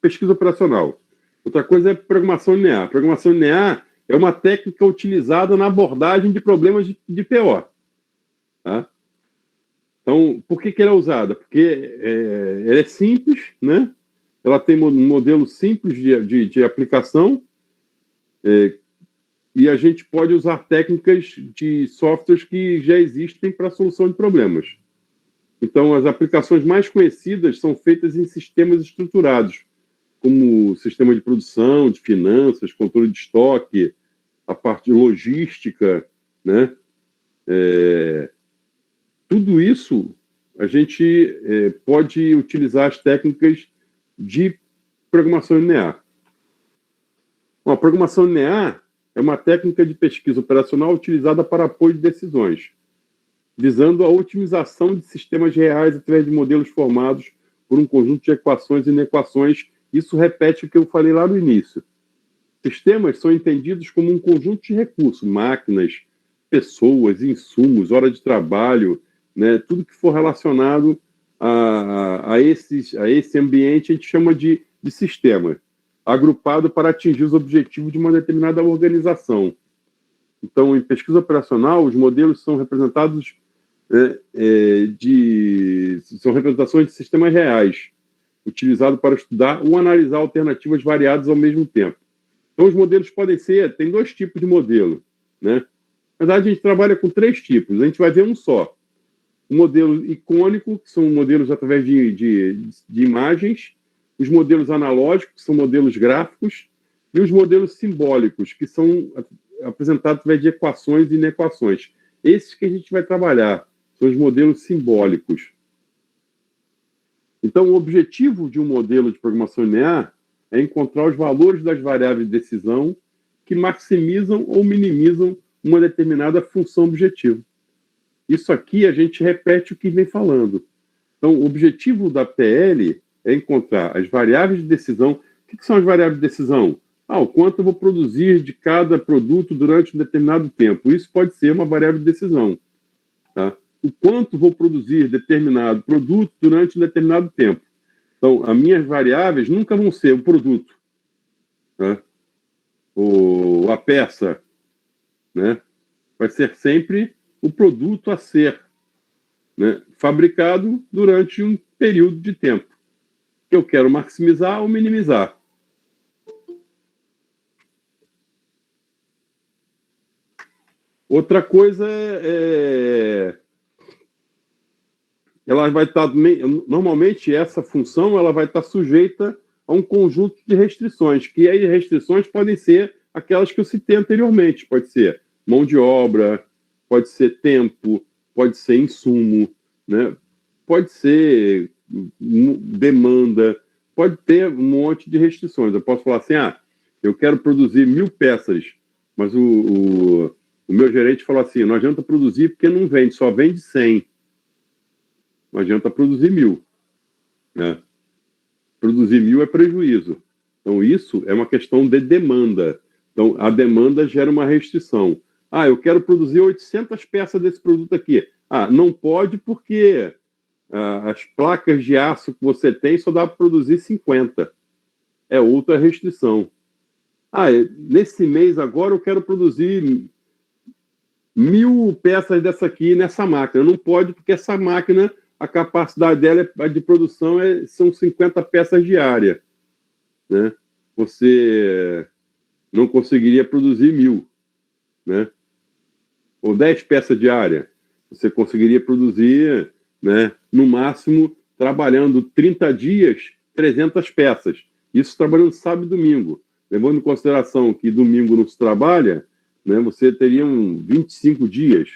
pesquisa operacional, outra coisa é programação linear. Programação linear é uma técnica utilizada na abordagem de problemas de PO. Tá? Então, por que ela é usada? Porque ela é simples, né? Ela tem um modelo simples de aplicação e a gente pode usar técnicas de softwares que já existem para a solução de problemas. Então, as aplicações mais conhecidas são feitas em sistemas estruturados, como sistema de produção, de finanças, controle de estoque, a parte de logística, né? Tudo isso a gente pode utilizar as técnicas de programação linear. Bom, a programação linear é uma técnica de pesquisa operacional utilizada para apoio de decisões, visando a otimização de sistemas reais através de modelos formados por um conjunto de equações e inequações. Isso repete o que eu falei lá no início. Sistemas são entendidos como um conjunto de recursos, máquinas, pessoas, insumos, hora de trabalho, né? Tudo que for relacionado a esse ambiente a gente chama de sistema, agrupado para atingir os objetivos de uma determinada organização. Então, em pesquisa operacional, os modelos são representados são representações de sistemas reais. utilizado para estudar ou analisar alternativas variadas ao mesmo tempo. Então, os modelos podem ser... Tem 2 tipos de modelo, né? Na verdade, a gente trabalha com 3 tipos. A gente vai ver um só. O modelo icônico, que são modelos através de imagens. Os modelos analógicos, que são modelos gráficos. E os modelos simbólicos, que são apresentados através de equações e inequações. Esses que a gente vai trabalhar são os modelos simbólicos. Então, o objetivo de um modelo de programação linear é encontrar os valores das variáveis de decisão que maximizam ou minimizam uma determinada função objetivo. Isso aqui a gente repete o que vem falando. Então, o objetivo da PL é encontrar as variáveis de decisão. O que são as variáveis de decisão? O quanto eu vou produzir de cada produto durante um determinado tempo. Isso pode ser uma variável de decisão. Tá? O quanto vou produzir determinado produto durante um determinado tempo. Então, as minhas variáveis nunca vão ser o produto, tá? Ou a peça, né? Vai ser sempre o produto a ser, né, fabricado durante um período de tempo que eu quero maximizar ou minimizar. Outra coisa ela vai estar... Normalmente, essa função ela vai estar sujeita a um conjunto de restrições, que aí restrições podem ser aquelas que eu citei anteriormente. Pode ser mão de obra, pode ser tempo, pode ser insumo, né? Pode ser demanda, pode ter um monte de restrições. Eu posso falar assim, eu quero produzir 1000 peças, mas o meu gerente falou assim, não adianta produzir porque não vende, só vende 100. Não adianta produzir 1000. Né? Produzir 1000 é prejuízo. Então, isso é uma questão de demanda. Então, a demanda gera uma restrição. Eu quero produzir 800 peças desse produto aqui. Não pode porque as placas de aço que você tem só dá para produzir 50. É outra restrição. Nesse mês agora eu quero produzir 1000 peças dessa aqui nessa máquina. Não pode porque essa máquina... A capacidade dela de produção são 50 peças diárias. Né? Você não conseguiria produzir 1000. Né? Ou 10 peças diárias. Você conseguiria produzir, né, no máximo, trabalhando 30 dias, 300 peças. Isso trabalhando sábado e domingo. Levando em consideração que domingo não se trabalha, né, você teria 25 dias.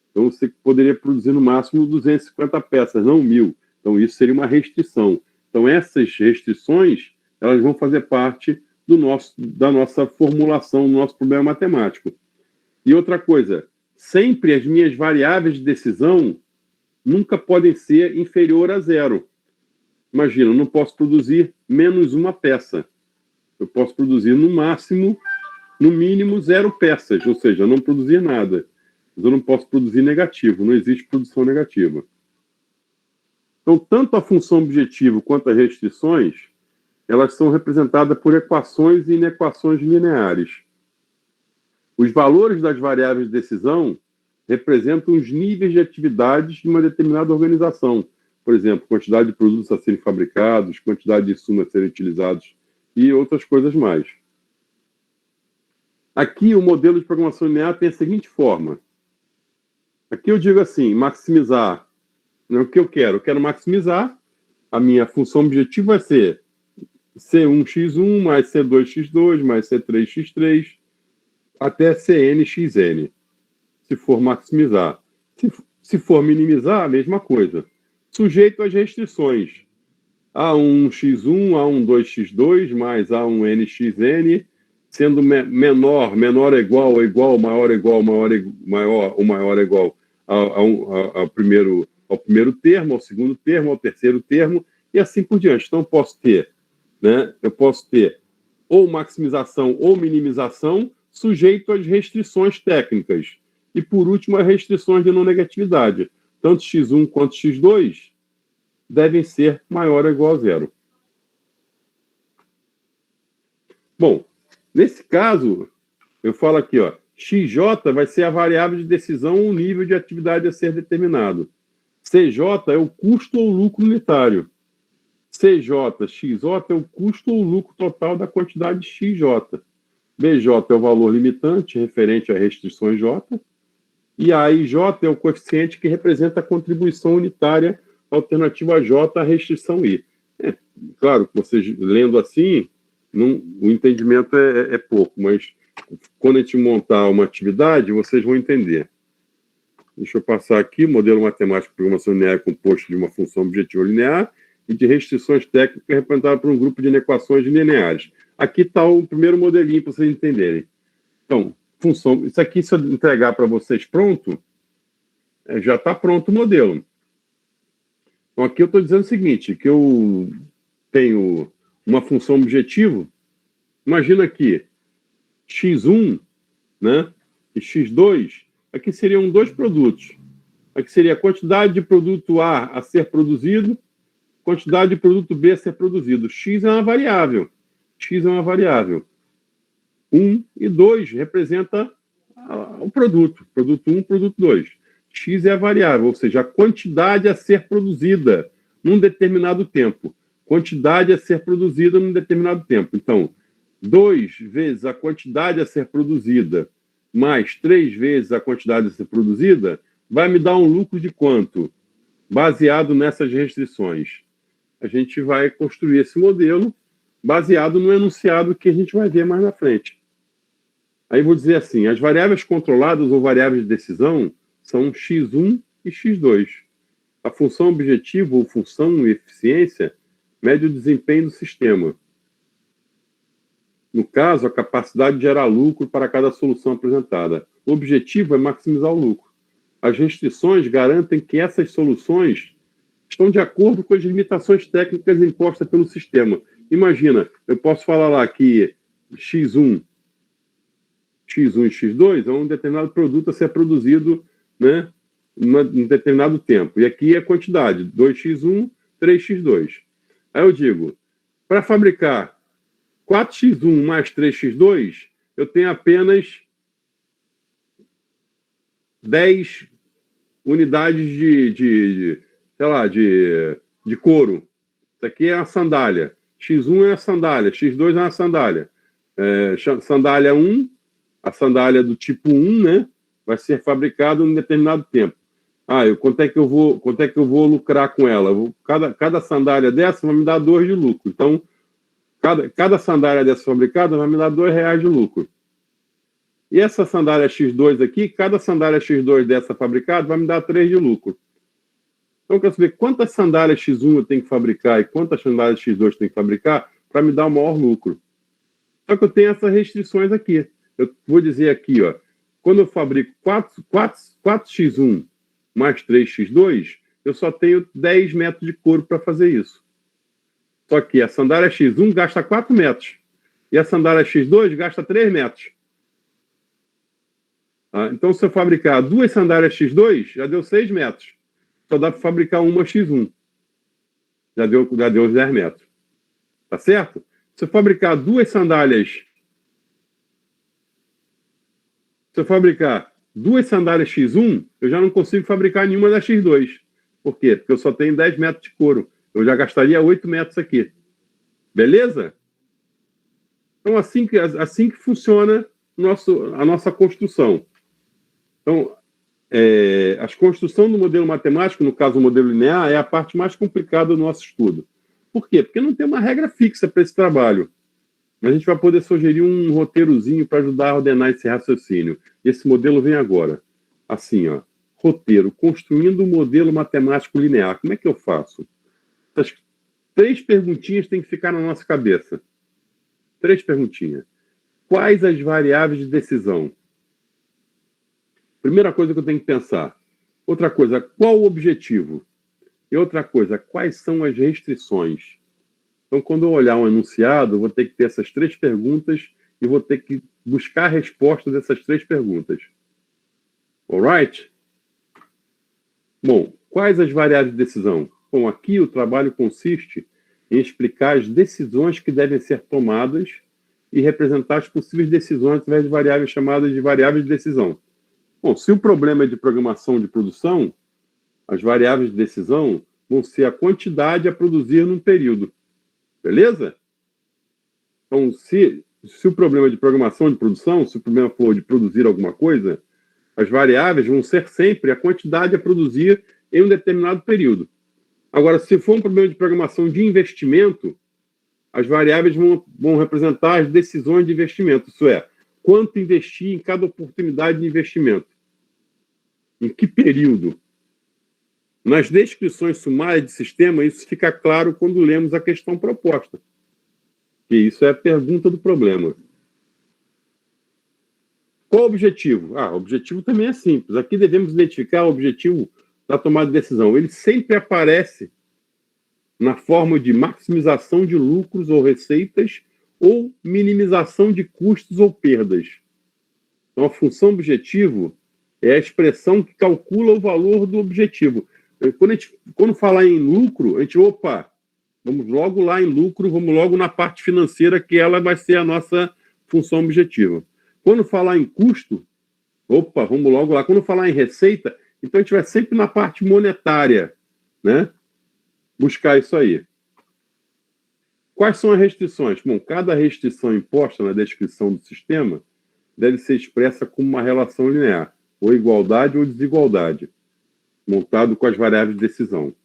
Então, você poderia produzir no máximo 250 peças, não 1000. Então, isso seria uma restrição. Então, essas restrições, elas vão fazer parte da nossa formulação, do nosso problema matemático. E outra coisa, sempre as minhas variáveis de decisão nunca podem ser inferior a 0. Imagina, eu não posso produzir menos uma peça. Eu posso produzir no mínimo 0 peças, ou seja, não produzir nada. Mas eu não posso produzir negativo, não existe produção negativa. Então, tanto a função objetivo quanto as restrições, elas são representadas por equações e inequações lineares. Os valores das variáveis de decisão representam os níveis de atividades de uma determinada organização. Por exemplo, quantidade de produtos a serem fabricados, quantidade de insumos a serem utilizados e outras coisas mais. Aqui, o modelo de programação linear tem a seguinte forma. Aqui eu digo assim, maximizar. O que eu quero? Eu quero maximizar. A minha função objetiva vai ser C1x1 mais C2x2 mais C3x3 até CnXn, se for maximizar. Se for minimizar, a mesma coisa. Sujeito às restrições. A1x1, A12x2 mais A1nxn, sendo menor ou igual, maior ou maior ou igual ao primeiro termo, ao segundo termo, ao terceiro termo, e assim por diante. Então, eu posso ter ou maximização ou minimização sujeito às restrições técnicas. E, por último, as restrições de não negatividade. Tanto x1 quanto x2 devem ser maior ou igual a 0. Bom, nesse caso, eu falo aqui, xj vai ser a variável de decisão ou nível de atividade a ser determinado. CJ é o custo ou lucro unitário. CJ, XJ é o custo ou lucro total da quantidade XJ. BJ é o valor limitante referente a restrições J. E a IJ é o coeficiente que representa a contribuição unitária alternativa a J à restrição I. Claro que vocês, lendo assim, o entendimento é pouco, mas quando a gente montar uma atividade, vocês vão entender. Deixa eu passar aqui, modelo matemático de programação linear composto de uma função objetiva linear e de restrições técnicas representadas por um grupo de inequações lineares. Aqui está o primeiro modelinho para vocês entenderem. Então, função, isso aqui, se eu entregar para vocês pronto, já está pronto o modelo. Então, aqui eu estou dizendo o seguinte, que eu tenho uma função objetivo, imagina aqui, x1, né, e x2, aqui seriam dois produtos. Aqui seria a quantidade de produto A a ser produzido, quantidade de produto B a ser produzido. X é uma variável. X é uma variável. 1 e 2 representa o produto. Produto 1, produto 2. X é a variável, ou seja, a quantidade a ser produzida num determinado tempo. Quantidade a ser produzida num determinado tempo. Então, 2 vezes a quantidade a ser produzida mais 3 vezes a quantidade a ser produzida vai me dar um lucro de quanto? Baseado nessas restrições. A gente vai construir esse modelo baseado no enunciado que a gente vai ver mais na frente. Aí vou dizer assim, as variáveis controladas ou variáveis de decisão são x1 e x2. A função objetivo ou função eficiência mede o desempenho do sistema. No caso, a capacidade de gerar lucro para cada solução apresentada. O objetivo é maximizar o lucro. As restrições garantem que essas soluções estão de acordo com as limitações técnicas impostas pelo sistema. Imagina, eu posso falar lá que x1 e x2 é um determinado produto a ser produzido, né, em determinado tempo. E aqui é a quantidade, 2x1, 3x2. Aí eu digo, para fabricar 4x1 mais 3x2, eu tenho apenas 10 unidades de couro. Isso aqui é uma sandália. X1 é uma sandália, X2 é uma sandália. Sandália 1, a sandália do tipo 1, né, vai ser fabricada em um determinado tempo. Quanto é que eu vou lucrar com ela? Cada sandália dessa vai me dar 2 de lucro. Então, cada sandália dessa fabricada vai me dar R$2 de lucro. E essa sandália X2 aqui, cada sandália X2 dessa fabricada vai me dar 3 de lucro. Então, eu quero saber quantas sandálias X1 eu tenho que fabricar e quantas sandálias X2 eu tenho que fabricar para me dar o maior lucro. Só que eu tenho essas restrições aqui. Eu vou dizer aqui, ó, quando eu fabrico 4x1 mais 3x2, eu só tenho 10 metros de couro para fazer isso. Só que a sandália X1 gasta 4 metros. E a sandália X2 gasta 3 metros. Então, se eu fabricar 2 sandálias X2, já deu 6 metros. Só dá para fabricar uma X1. Já deu os 10 metros. Tá certo? Se eu fabricar 2 sandálias... Se eu fabricar 2 sandálias X1, eu já não consigo fabricar nenhuma da X2. Por quê? Porque eu só tenho 10 metros de couro. Eu já gastaria 8 metros aqui. Beleza? Então, assim que funciona a nossa construção. Então, a construção do modelo matemático, no caso o modelo linear, é a parte mais complicada do nosso estudo. Por quê? Porque não tem uma regra fixa para esse trabalho. Mas a gente vai poder sugerir um roteirozinho para ajudar a ordenar esse raciocínio. Esse modelo vem agora. Assim, ó. Roteiro. Construindo um modelo matemático linear. Como é que eu faço? Essas 3 perguntinhas têm que ficar na nossa cabeça. 3 perguntinhas. Quais as variáveis de decisão? Primeira coisa que eu tenho que pensar. Outra coisa, qual o objetivo? E outra coisa, quais são as restrições? Então, quando eu olhar um enunciado, eu vou ter que ter essas 3 perguntas e vou ter que buscar a resposta dessas 3 perguntas. Alright? Bom, quais as variáveis de decisão? Bom, aqui o trabalho consiste em explicar as decisões que devem ser tomadas e representar as possíveis decisões através de variáveis chamadas de variáveis de decisão. Bom, se o problema é de programação de produção, as variáveis de decisão vão ser a quantidade a produzir num período. Beleza? Então, se o problema de programação de produção, se o problema for de produzir alguma coisa, as variáveis vão ser sempre a quantidade a produzir em um determinado período. Agora, se for um problema de programação de investimento, as variáveis vão representar as decisões de investimento, isso é, quanto investir em cada oportunidade de investimento. Em que período? Nas descrições sumárias de sistema, isso fica claro quando lemos a questão proposta. Que isso é a pergunta do problema. Qual o objetivo? O objetivo também é simples. Aqui devemos identificar o objetivo da tomada de decisão. Ele sempre aparece na forma de maximização de lucros ou receitas ou minimização de custos ou perdas. Então, a função objetivo é a expressão que calcula o valor do objetivo. Quando falar em lucro, a gente, vamos logo lá em lucro, vamos logo na parte financeira, que ela vai ser a nossa função objetiva. Quando falar em custo, vamos logo lá. Quando falar em receita, então a gente vai sempre na parte monetária, né? Buscar isso aí. Quais são as restrições? Bom, cada restrição imposta na descrição do sistema deve ser expressa como uma relação linear, ou igualdade ou desigualdade, montado com as variáveis de decisão.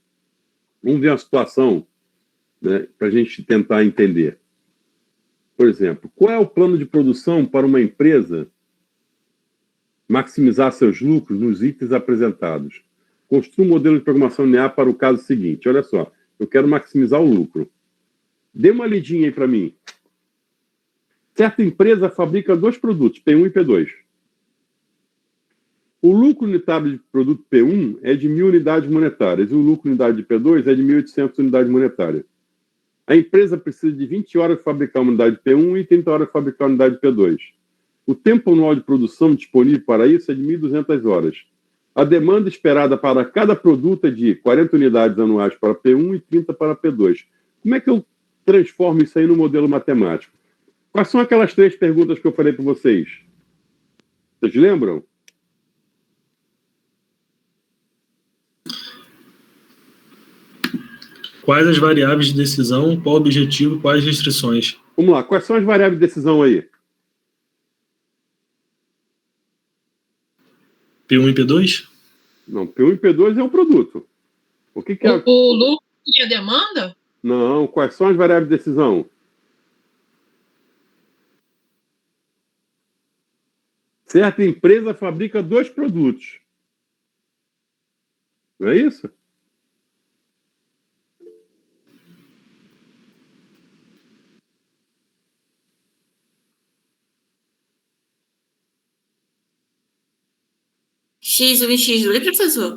Vamos ver uma situação, né, para a gente tentar entender. Por exemplo, qual é o plano de produção para uma empresa maximizar seus lucros nos itens apresentados? Construa um modelo de programação linear para o caso seguinte. Olha só, eu quero maximizar o lucro. Dê uma lidinha aí para mim. Certa empresa fabrica 2 produtos, P1 e P2. O lucro unitário de produto P1 é de 1.000 unidades monetárias e o lucro unidade de P2 é de 1.800 unidades monetárias. A empresa precisa de 20 horas para fabricar uma unidade de P1 e 30 horas para fabricar uma unidade de P2. O tempo anual de produção disponível para isso é de 1.200 horas. A demanda esperada para cada produto é de 40 unidades anuais para P1 e 30 para P2. Como é que eu transformo isso aí no modelo matemático? Quais são aquelas 3 perguntas que eu falei para vocês? Vocês lembram? Quais as variáveis de decisão, qual o objetivo, quais restrições? Vamos lá, quais são as variáveis de decisão aí? P1 e P2? Não, P1 e P2 é um produto. O que é? O lucro e a demanda? Não, quais são as variáveis de decisão? Certa empresa fabrica 2 produtos. Não é isso? X1 e X2, professor?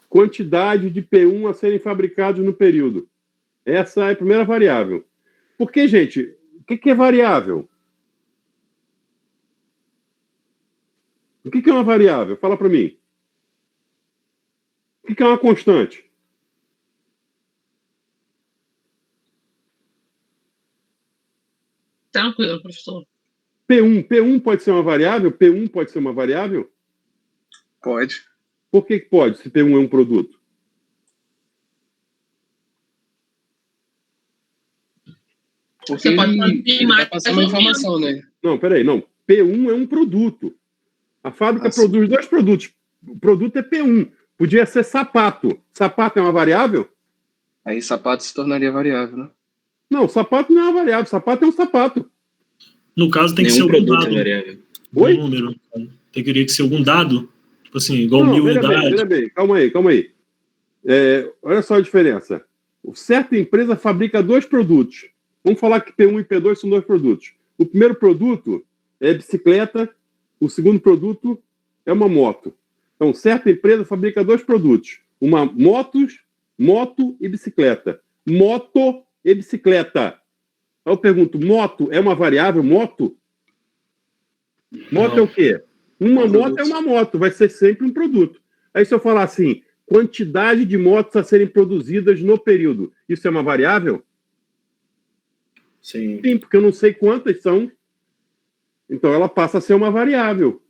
Quantidade de P1 a serem fabricados no período. Essa é a primeira variável. Porque, gente, o que é variável? O que é uma variável? Fala para mim. O que é uma constante? Tranquilo, professor. P1 pode ser uma variável? P1 pode ser uma variável? Pode. Por que pode, se P1 é um produto? Porque ele vai passar uma informação, né? Não, peraí, não. P1 é um produto. A fábrica produz 2 produtos. O produto é P1. Podia ser sapato. Sapato é uma variável? Aí sapato se tornaria variável, né? Não, sapato não é uma variável. Sapato é um sapato. No caso, tem que ser algum dado. Oi? Número. Teria que ser algum dado. Tipo assim, igual 1.000 unidades. Veja bem. Calma aí. Olha só a diferença. Certa empresa fabrica 2 produtos. Vamos falar que P1 e P2 são 2 produtos. O primeiro produto é bicicleta. O segundo produto é uma moto. Então, certa empresa fabrica 2 produtos. Uma moto e bicicleta. Moto e bicicleta. Aí eu pergunto, moto é uma variável? Moto? Moto é o quê? Uma moto é uma moto, vai ser sempre um produto. Aí se eu falar assim, quantidade de motos a serem produzidas no período, isso é uma variável? Sim. Sim, porque eu não sei quantas são. Então ela passa a ser uma variável.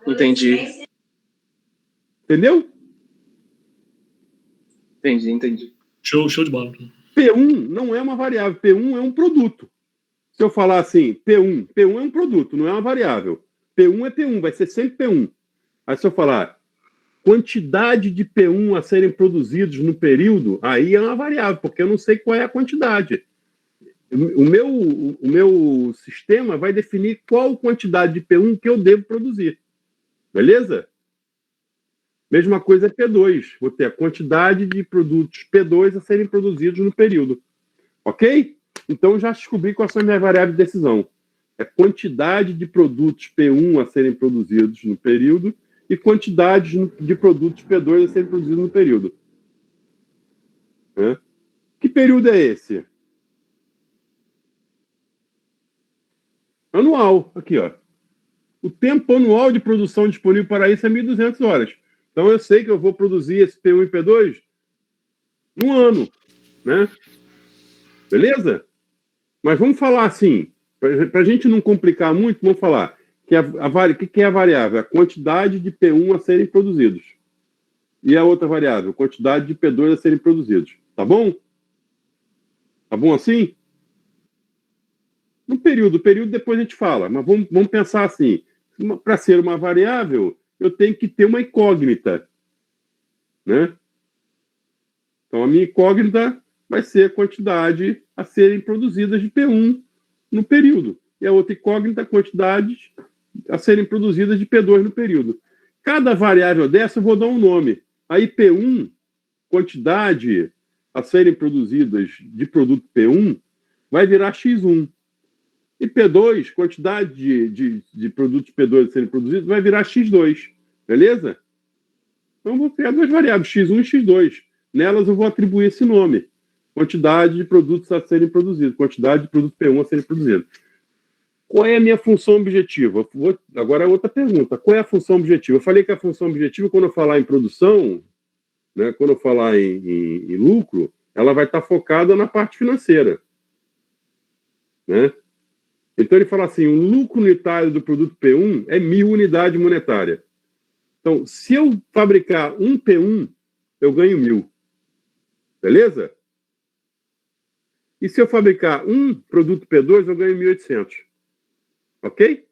Entendi. Entendeu? Entendi. Show de bola. P1 não é uma variável, P1 é um produto. Se eu falar assim, P1 é um produto, não é uma variável. P1 é P1, vai ser sempre P1. Aí se eu falar quantidade de P1 a serem produzidos no período, aí é uma variável, porque eu não sei qual é a quantidade. O meu sistema vai definir qual quantidade de P1 que eu devo produzir. Beleza? Mesma coisa é P2. Vou ter a quantidade de produtos P2 a serem produzidos no período. Ok? Então, já descobri quais são as minhas variáveis de decisão. É quantidade de produtos P1 a serem produzidos no período e quantidade de produtos P2 a serem produzidos no período. Que período é esse? Anual. Aqui, ó. O tempo anual de produção disponível para isso é 1.200 horas. Então, eu sei que eu vou produzir esse P1 e P2 no ano, né? Beleza? Mas vamos falar assim, para a gente não complicar muito, vamos falar que o que é a variável? A quantidade de P1 a serem produzidos. E a outra variável? A quantidade de P2 a serem produzidos. Tá bom? Tá bom assim? No período depois a gente fala, mas vamos pensar assim, para ser uma variável, eu tenho que ter uma incógnita, né? Então, a minha incógnita vai ser a quantidade a serem produzidas de P1 no período. E a outra incógnita, a quantidade a serem produzidas de P2 no período. Cada variável dessa eu vou dar um nome. Aí, P1, quantidade a serem produzidas de produto P1, vai virar X1. E P2, quantidade de produtos P2 a serem produzidos, vai virar X2. Beleza? Então, eu vou criar duas variáveis, X1 e X2. Nelas, eu vou atribuir esse nome. Quantidade de produtos a serem produzidos. Quantidade de produto P1 a serem produzidos. Qual é a minha função objetiva? Agora, outra pergunta. Qual é a função objetiva? Eu falei que a função objetiva, quando eu falar em produção, né, quando eu falar em lucro, ela vai estar focada na parte financeira. Né? Então, ele fala assim, o lucro unitário do produto P1 é 1.000 unidades monetárias. Então, se eu fabricar um P1, eu ganho 1.000. Beleza? E se eu fabricar um produto P2, eu ganho 1.800. Ok?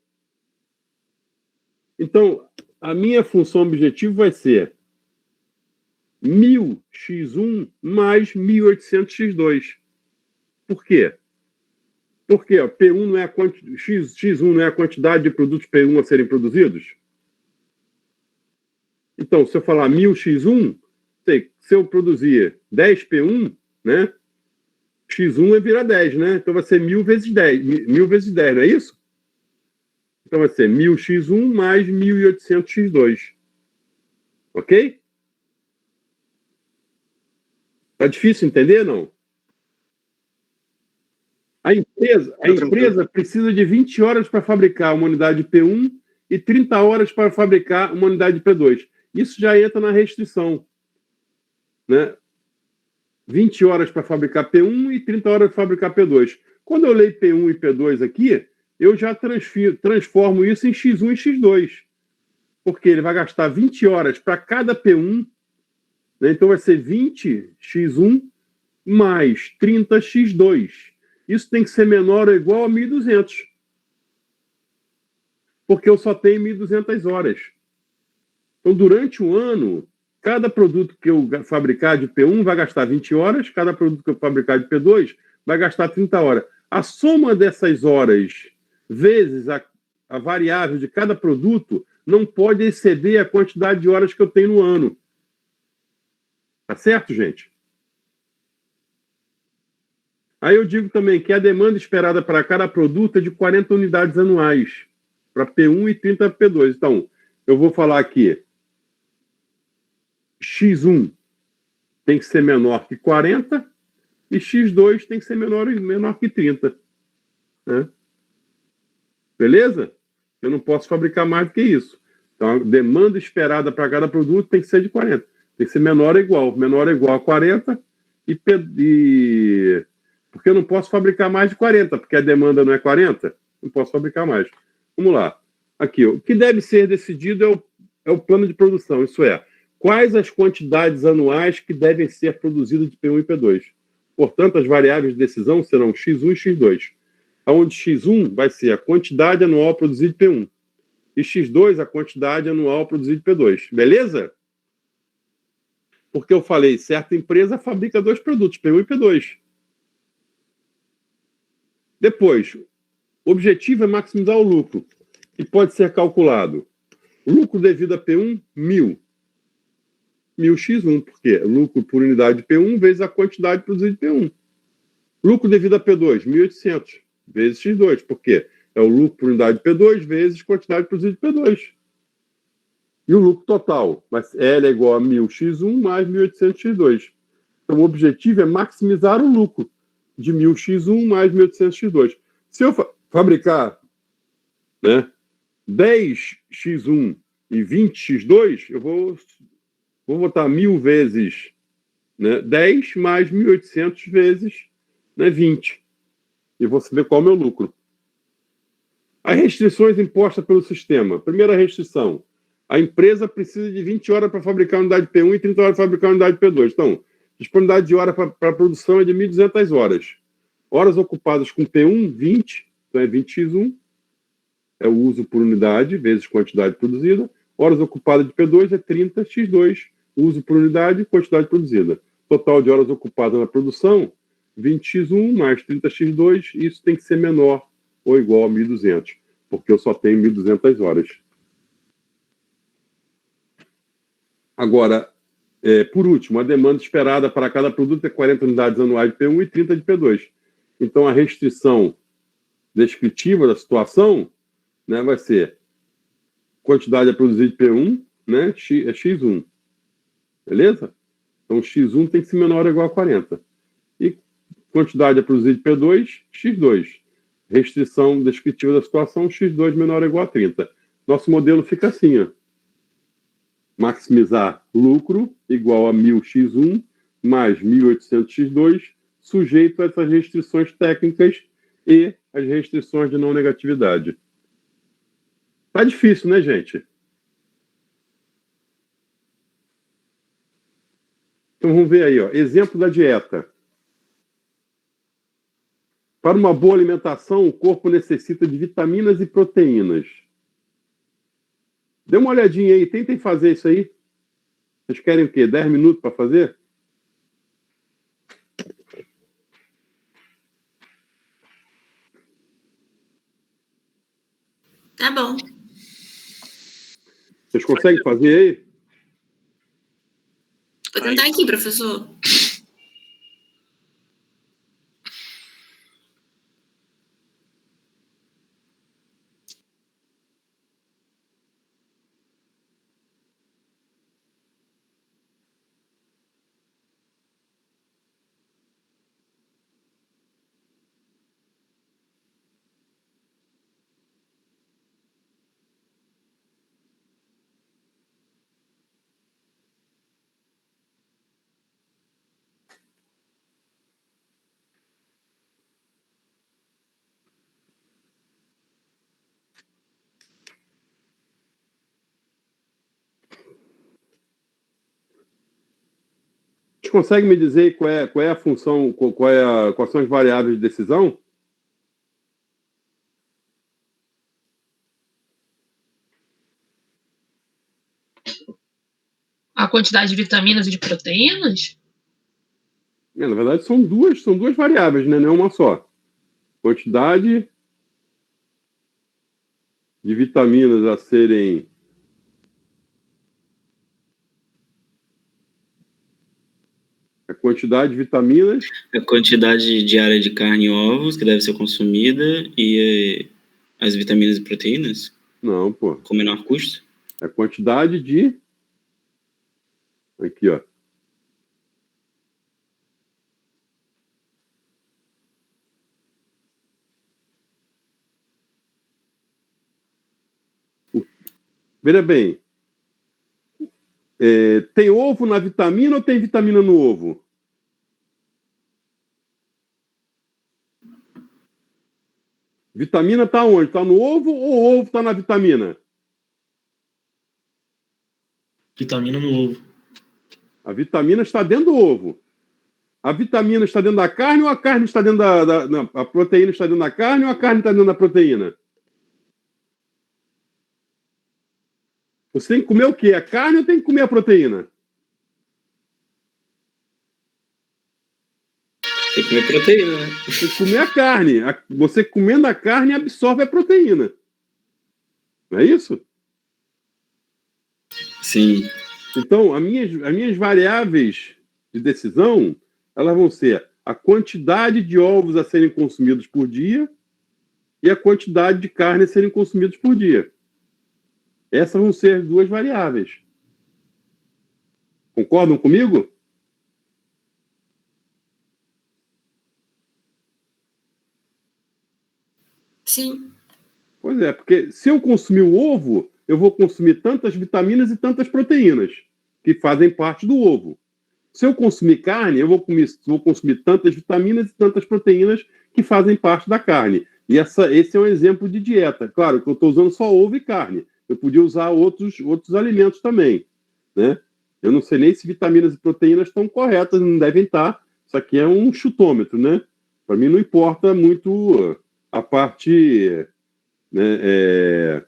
Então, a minha função objetivo vai ser 1.000 X1 mais 1.800 X2. Por quê? Porque ó, P1 não é X1 não é a quantidade de produtos P1 a serem produzidos? Então, se eu falar 1.000 X1, se eu produzir 10 P1, né? X1 vai virar 10, né? Então vai ser 1.000 vezes 10. 1.000 vezes 10, não é isso? Então vai ser 1.000 X1 mais 1.800 X2. Ok? Tá difícil entender, não? A empresa precisa de 20 horas para fabricar uma unidade P1 e 30 horas para fabricar uma unidade P2. Isso já entra na restrição. Né? 20 horas para fabricar P1 e 30 horas para fabricar P2. Quando eu leio P1 e P2 aqui, eu já transformo isso em X1 e X2. Porque ele vai gastar 20 horas para cada P1, né? Então vai ser 20 X1 mais 30 X2. Isso tem que ser menor ou igual a 1.200. Porque eu só tenho 1.200 horas. Então, durante o ano, cada produto que eu fabricar de P1 vai gastar 20 horas, cada produto que eu fabricar de P2 vai gastar 30 horas. A soma dessas horas vezes a variável de cada produto não pode exceder a quantidade de horas que eu tenho no ano. Tá certo, gente? Aí eu digo também que a demanda esperada para cada produto é de 40 unidades anuais, para P1 e 30 para P2. Então, eu vou falar aqui, X1 tem que ser menor que 40 e X2 tem que ser menor que 30. Né? Beleza? Eu não posso fabricar mais do que isso. Então, a demanda esperada para cada produto tem que ser de 40. Tem que ser menor ou igual. Menor ou igual a 40 porque eu não posso fabricar mais de 40, porque a demanda não é 40. Não posso fabricar mais. Vamos lá. Aqui, o que deve ser decidido é o plano de produção. Isso é, quais as quantidades anuais que devem ser produzidas de P1 e P2. Portanto, as variáveis de decisão serão X1 e X2, onde X1 vai ser a quantidade anual produzida de P1 e X2 a quantidade anual produzida de P2. Beleza? Porque eu falei, certa empresa fabrica 2 produtos, P1 e P2. Depois, o objetivo é maximizar o lucro, que pode ser calculado. Lucro devido a P1, 1.000. 1.000x1, porque lucro por unidade de P1 vezes a quantidade produzida de P1. Lucro devido a P2, 1.800 vezes X2, porque é o lucro por unidade de P2 vezes quantidade produzida de P2. E o lucro total, mas L é igual a 1.000x1 mais 1.800x2. Então, o objetivo é maximizar o lucro de 1.000x1 mais 1.800x2. Se eu fabricar, né, 10x1 e 20x2, eu vou botar 1.000 vezes, né, 10 mais 1.800 vezes, né, 20. E vou saber qual é o meu lucro. As restrições impostas pelo sistema. Primeira restrição. A empresa precisa de 20 horas para fabricar a unidade P1 e 30 horas para fabricar a unidade P2. Então, disponibilidade de hora para a produção é de 1.200 horas. Horas ocupadas com P1, 20. Então, é 20x1. É o uso por unidade, vezes quantidade produzida. Horas ocupadas de P2 é 30x2. Uso por unidade, quantidade produzida. Total de horas ocupadas na produção, 20x1 mais 30x2. Isso tem que ser menor ou igual a 1.200, porque eu só tenho 1.200 horas. Agora, por último, a demanda esperada para cada produto é 40 unidades anuais de P1 e 30 de P2. Então, a restrição descritiva da situação, né, vai ser quantidade a produzir de P1, né, é X1. Beleza? Então, X1 tem que ser menor ou igual a 40. E quantidade a produzir de P2, X2. Restrição descritiva da situação, X2 menor ou igual a 30. Nosso modelo fica assim, ó. Maximizar lucro igual a 1.000x1 mais 1.800x2, sujeito a essas restrições técnicas e as restrições de não negatividade. Tá difícil, né, gente? Então vamos ver aí, ó. Exemplo da dieta. Para uma boa alimentação, o corpo necessita de vitaminas e proteínas. Dê uma olhadinha aí, tentem fazer isso aí. Vocês querem o quê? 10 minutos para fazer? Tá bom. Vocês conseguem fazer aí? Vou tentar aqui, professor. Vocês conseguem me dizer qual é a função, quais são as variáveis de decisão? A quantidade de vitaminas e de proteínas? Na verdade, são duas variáveis, né? Não é uma só. Quantidade de vitaminas a serem... A quantidade de vitaminas... A quantidade diária de carne e ovos que deve ser consumida e as vitaminas e proteínas? Não, pô. Com menor custo? A quantidade de... Aqui, ó. Veja bem. Tem ovo na vitamina ou tem vitamina no ovo? Vitamina está onde? Está no ovo ou o ovo está na vitamina? Vitamina no ovo. A vitamina está dentro do ovo. A vitamina está dentro da carne ou a carne está dentro não, a proteína está dentro da carne ou a carne está dentro da proteína? Você tem que comer o quê? A carne ou tem que comer a proteína? Tem que comer proteína, né? Tem que comer a carne. Você comendo a carne absorve a proteína. Não é isso? Sim. Então, as minhas variáveis de decisão, elas vão ser a quantidade de ovos a serem consumidos por dia e a quantidade de carne a serem consumidos por dia. Essas vão ser as duas variáveis. Concordam comigo? Sim. Pois é, porque se eu consumir o ovo, eu vou consumir tantas vitaminas e tantas proteínas que fazem parte do ovo. Se eu consumir carne, eu vou consumir tantas vitaminas e tantas proteínas que fazem parte da carne. E esse é um exemplo de dieta. Claro que eu estou usando só ovo e carne. Eu podia usar outros alimentos também, né? Eu não sei nem se vitaminas e proteínas estão corretas, não devem estar. Isso aqui é um chutômetro, né? Para mim não importa muito a parte, né,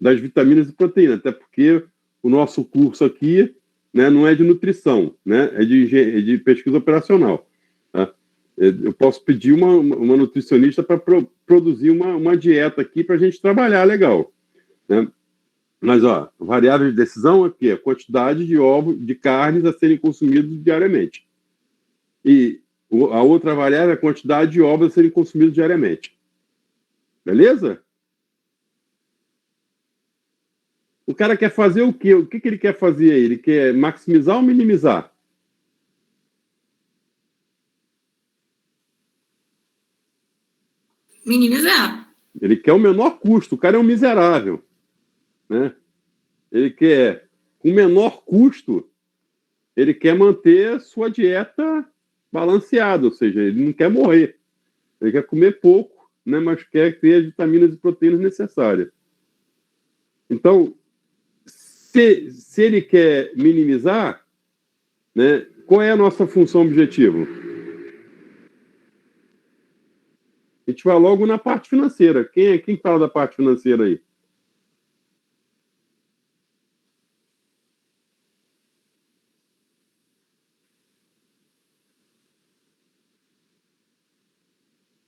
das vitaminas e proteínas, até porque o nosso curso aqui, né, não é de nutrição, né? É de pesquisa operacional. Tá? Eu posso pedir uma nutricionista para produzir uma dieta aqui para a gente trabalhar legal, né? Mas, ó, variável de decisão aqui é a quantidade de ovos, de carnes a serem consumidos diariamente. E a outra variável é a quantidade de ovos a serem consumidos diariamente. Beleza? O cara quer fazer o quê? O que ele quer fazer aí? Ele quer maximizar ou minimizar? Minimizar. Ele quer o menor custo. O cara é um miserável, né? Ele quer, com menor custo, ele quer manter sua dieta balanceada, ou seja, ele não quer morrer. Ele quer comer pouco, né? Mas quer ter as vitaminas e proteínas necessárias. Então, se ele quer minimizar, né, qual é a nossa função objetivo? A gente vai logo na parte financeira. Quem fala da parte financeira aí?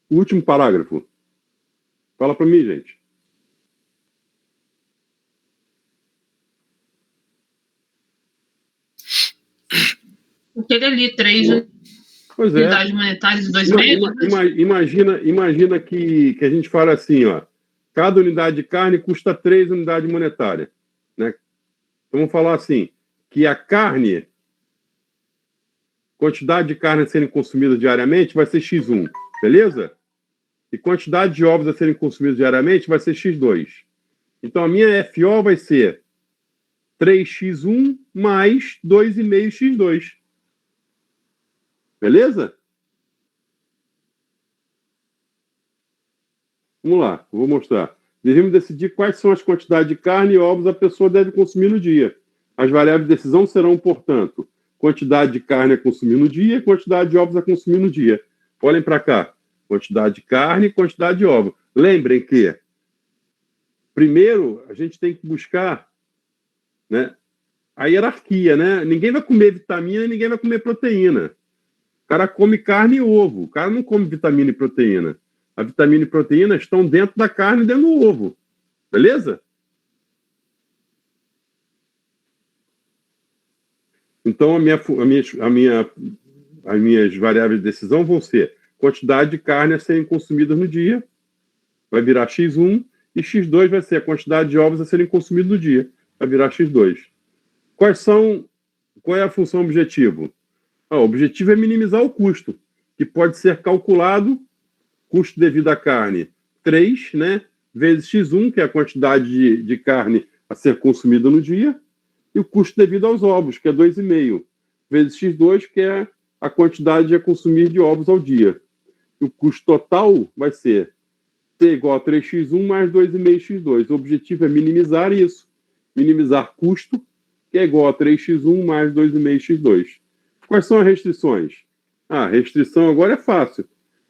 O último parágrafo. Fala para mim, gente. Aquele ali, 3 unidades monetárias e 2,5. Imagina que a gente fala assim, ó, cada unidade de carne custa 3 unidades monetárias, né? Então vamos falar assim, que a carne, quantidade de carne a serem consumidas diariamente vai ser X1, beleza? E quantidade de ovos a serem consumidos diariamente vai ser X2. Então a minha FO vai ser 3x1 mais 2,5x2. Beleza? Vamos lá, vou mostrar. Devemos decidir quais são as quantidades de carne e ovos a pessoa deve consumir no dia. As variáveis de decisão serão, portanto, quantidade de carne a consumir no dia e quantidade de ovos a consumir no dia. Olhem para cá. Quantidade de carne e quantidade de ovo. Lembrem que, primeiro, a gente tem que buscar, né, a hierarquia, né? Ninguém vai comer vitamina e ninguém vai comer proteína. O cara come carne e ovo. O cara não come vitamina e proteína. A vitamina e proteína estão dentro da carne e dentro do ovo. Beleza? Então, as minhas variáveis de decisão vão ser quantidade de carne a serem consumidas no dia, vai virar X1, e X2 vai ser a quantidade de ovos a serem consumidos no dia, vai virar X2. Qual é a função objetivo? O objetivo é minimizar o custo, que pode ser calculado, custo devido à carne, 3, né, vezes X1, que é a quantidade de carne a ser consumida no dia, e o custo devido aos ovos, que é 2,5, vezes X2, que é a quantidade a consumir de ovos ao dia. E o custo total vai ser T igual a 3x1 mais 2,5x2. O objetivo é minimizar isso, minimizar custo, que é igual a 3x1 mais 2,5x2. Quais são as restrições? A restrição agora é fácil.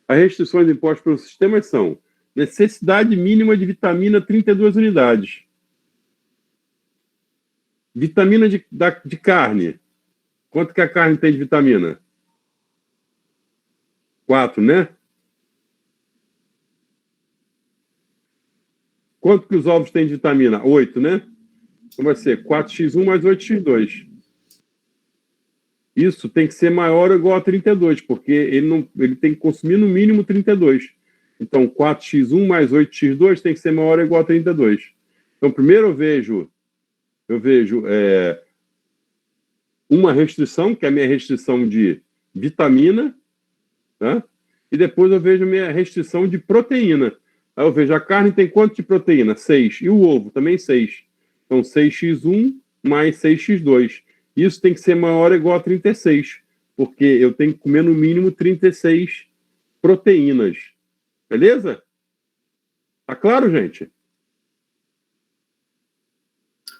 As restrições impostas pelo sistema são necessidade mínima de vitamina 32 unidades. Vitamina de carne. Quanto que a carne tem de vitamina? 4, né? Quanto que os ovos têm de vitamina? 8, né? Então vai ser 4x1 mais 8x2. Isso tem que ser maior ou igual a 32, porque ele tem que consumir no mínimo 32. Então, 4x1 mais 8x2 tem que ser maior ou igual a 32. Então, primeiro eu vejo uma restrição, que é a minha restrição de vitamina, tá? E depois eu vejo a minha restrição de proteína. Aí eu vejo a carne tem quanto de proteína? 6. E o ovo também 6. Então, 6x1 mais 6x2. Isso tem que ser maior ou igual a 36, porque eu tenho que comer no mínimo 36 proteínas. Beleza? Tá claro, gente?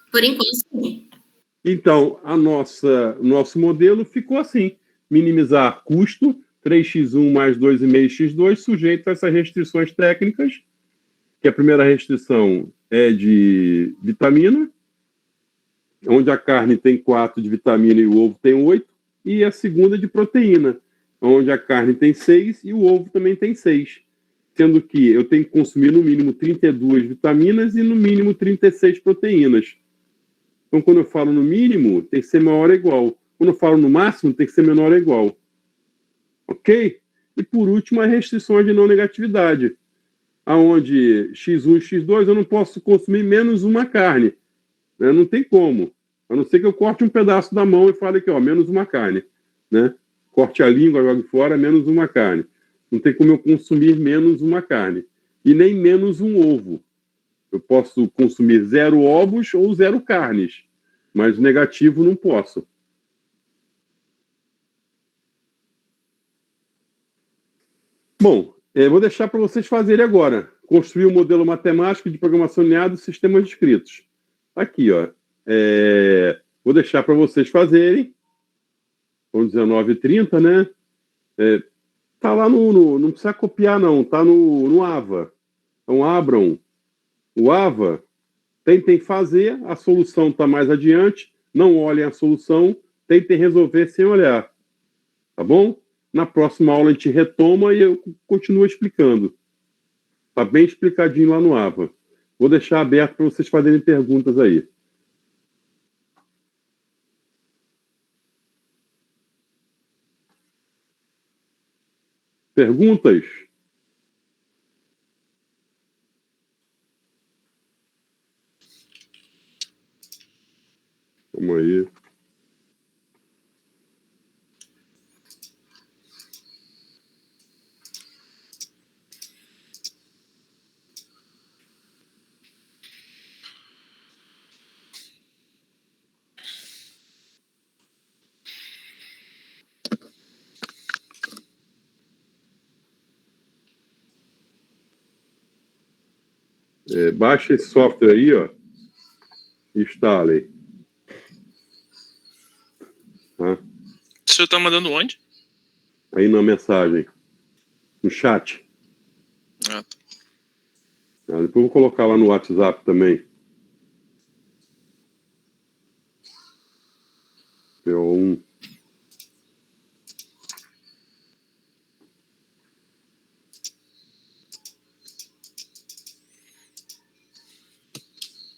Por enquanto, sim. Então, o nosso modelo ficou assim. Minimizar custo, 3x1 mais 2,5x2, sujeito a essas restrições técnicas, que a primeira restrição é de vitamina, onde a carne tem 4 de vitamina e o ovo tem 8, e a segunda de proteína, onde a carne tem 6 e o ovo também tem 6, sendo que eu tenho que consumir no mínimo 32 vitaminas e no mínimo 36 proteínas. Então, quando eu falo no mínimo, tem que ser maior ou igual. Quando eu falo no máximo, tem que ser menor ou igual. Ok? E, por último, as restrições de não negatividade, onde x1 e x2 eu não posso consumir menos uma carne. Né? Não tem como. A não ser que eu corte um pedaço da mão e fale aqui, ó, menos uma carne. Né? Corte a língua, jogue fora, menos uma carne. Não tem como eu consumir menos uma carne. E nem menos um ovo. Eu posso consumir 0 ovos ou 0 carnes. Mas negativo não posso. Bom, vou deixar para vocês fazerem agora. Construir um modelo matemático de programação linear dos sistemas descritos. Aqui, ó. Vou deixar para vocês fazerem. São 19h30, né? Tá lá não precisa copiar, não. Tá no AVA. Então, abram o AVA. Tentem fazer. A solução está mais adiante. Não olhem a solução. Tentem resolver sem olhar. Tá bom? Na próxima aula a gente retoma e eu continuo explicando. Tá bem explicadinho lá no AVA. Vou deixar aberto para vocês fazerem perguntas aí. Perguntas? Vamos aí. Baixa esse software aí, ó. Instale. Tá? O senhor está mandando onde? Aí na mensagem. No chat. Ah, tá. Depois eu vou colocar lá no WhatsApp também. PO1.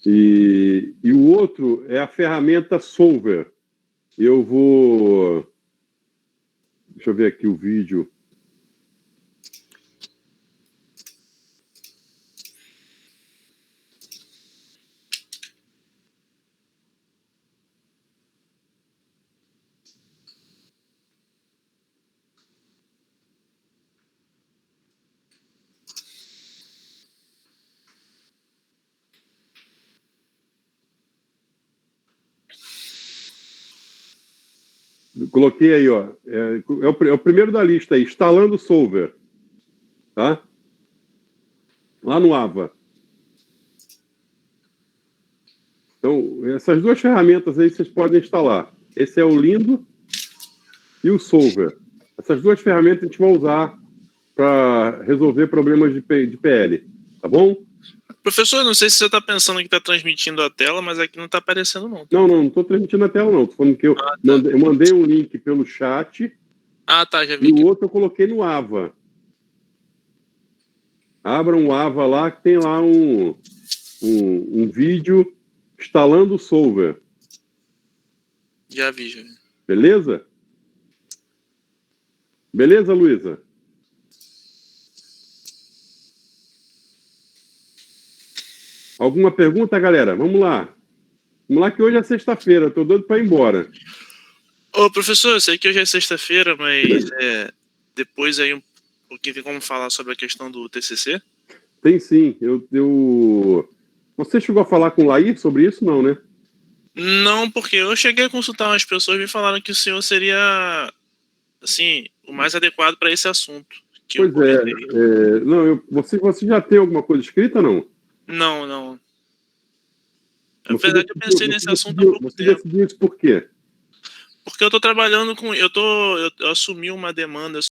E o outro é a ferramenta Solver. Eu vou... Deixa eu ver aqui o vídeo. Coloquei aí, ó. É o primeiro da lista aí, instalando o Solver. Tá? Lá no AVA. Então, essas duas ferramentas aí vocês podem instalar. Esse é o Lindo e o Solver. Essas duas ferramentas a gente vai usar para resolver problemas de PL, tá bom? Professor, não sei se você está pensando que está transmitindo a tela, mas aqui não está aparecendo, não. Não estou transmitindo a tela, não. Estou falando que eu mandei um link pelo chat. Tá, já vi. E o outro eu coloquei no Ava. Abra um Ava lá, que tem lá um vídeo instalando o Solver. Já vi. Beleza? Beleza, Luísa? Alguma pergunta, galera? Vamos lá. Vamos lá que hoje é sexta-feira. Estou doido para ir embora. Ô, professor, eu sei que hoje é sexta-feira, mas depois aí um pouquinho tem como falar sobre a questão do TCC? Tem sim. Você chegou a falar com o Laí sobre isso? Não, né? Não, porque eu cheguei a consultar umas pessoas e me falaram que o senhor seria, assim, o mais adequado para esse assunto. Pois é. Não, você já tem alguma coisa escrita, não? Não. Na verdade, eu pensei nesse assunto há pouco tempo. Você decidiu isso por quê? Porque eu tô trabalhando com... Eu assumi uma demanda